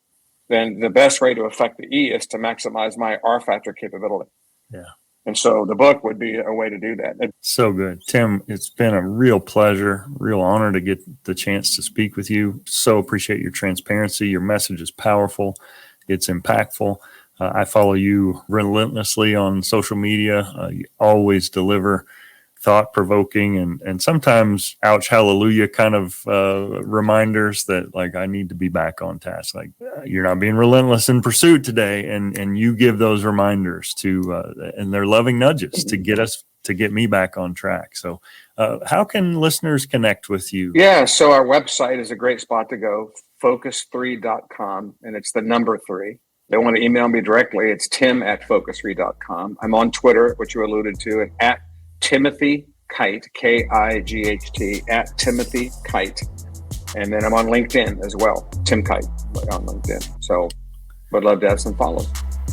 then the best way to affect the E is to maximize my R factor capability. Yeah. And so the book would be a way to do that. So good. Tim, it's been a real pleasure, real honor to get the chance to speak with you. So appreciate your transparency. Your message is powerful. It's impactful. I follow you relentlessly on social media. You always deliver thought-provoking and sometimes ouch hallelujah kind of reminders that like I need to be back on task. Like you're not being relentless in pursuit today, and you give those reminders and they're loving nudges to get me back on track. So how can listeners connect with you? Yeah, so our website is a great spot to go, focus3.com, and it's the number 3. They want to email me directly. It's tim@focus3.com. I'm on Twitter, which you alluded to, and at Timothy Kight, Kight, at Timothy Kight. And then I'm on LinkedIn as well, Tim Kight on LinkedIn. So would love to have some follows.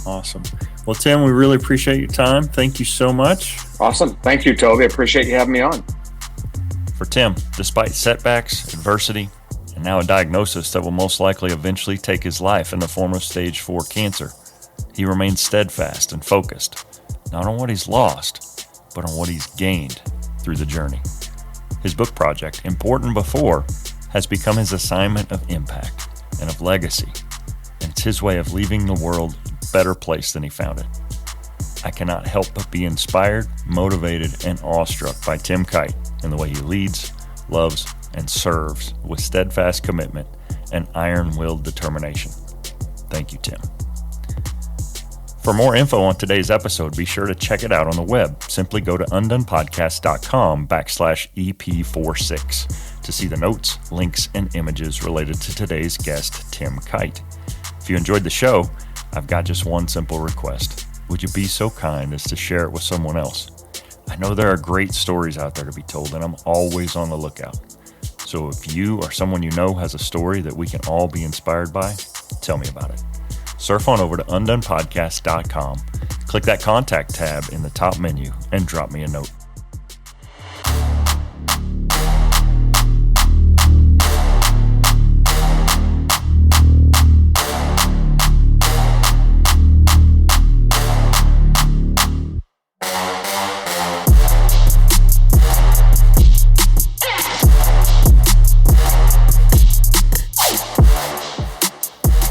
Awesome. Well, Tim, we really appreciate your time. Thank you so much. Awesome. Thank you, Toby. I appreciate you having me on. For Tim, despite setbacks, adversity, and now a diagnosis that will most likely eventually take his life in the form of stage 4 cancer, he remains steadfast and focused, not on what he's lost, but on what he's gained through the journey. His book project, Important Before, has become his assignment of impact and of legacy, and it's his way of leaving the world a better place than he found it. I cannot help but be inspired, motivated, and awestruck by Tim Kight and the way he leads, loves, and serves with steadfast commitment and iron-willed determination. Thank you, Tim. For more info on today's episode, be sure to check it out on the web. Simply go to undonepodcast.com/EP46 to see the notes, links, and images related to today's guest, Tim Kight. If you enjoyed the show, I've got just one simple request. Would you be so kind as to share it with someone else? I know there are great stories out there to be told, and I'm always on the lookout. So if you or someone you know has a story that we can all be inspired by, tell me about it. Surf on over to undonepodcast.com, click that contact tab in the top menu, and drop me a note.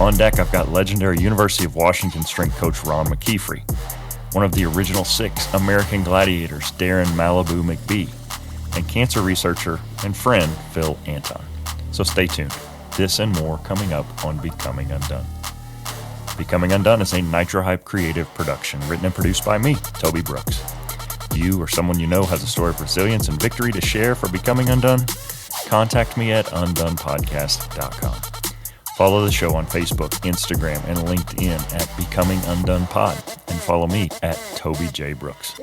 On deck, I've got legendary University of Washington strength coach Ron McKeefrey, one of the original 6 American Gladiators, Darren Malibu McBee, and cancer researcher and friend Phil Anton. So stay tuned. This and more coming up on Becoming Undone. Becoming Undone is a Nitro Hype creative production written and produced by me, Toby Brooks. You or someone you know has a story of resilience and victory to share for Becoming Undone? Contact me at undonepodcast.com. Follow the show on Facebook, Instagram, and LinkedIn at Becoming Undone Pod, and follow me at Toby J. Brooks.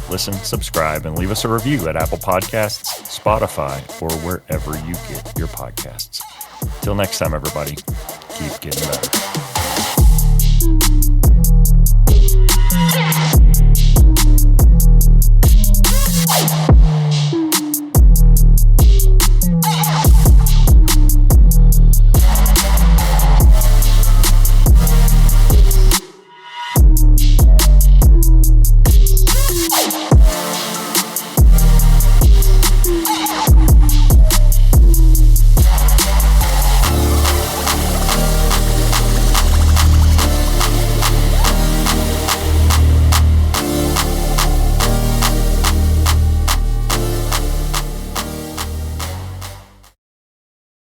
Listen, subscribe, and leave us a review at Apple Podcasts, Spotify, or wherever you get your podcasts. Till next time, everybody, keep getting better.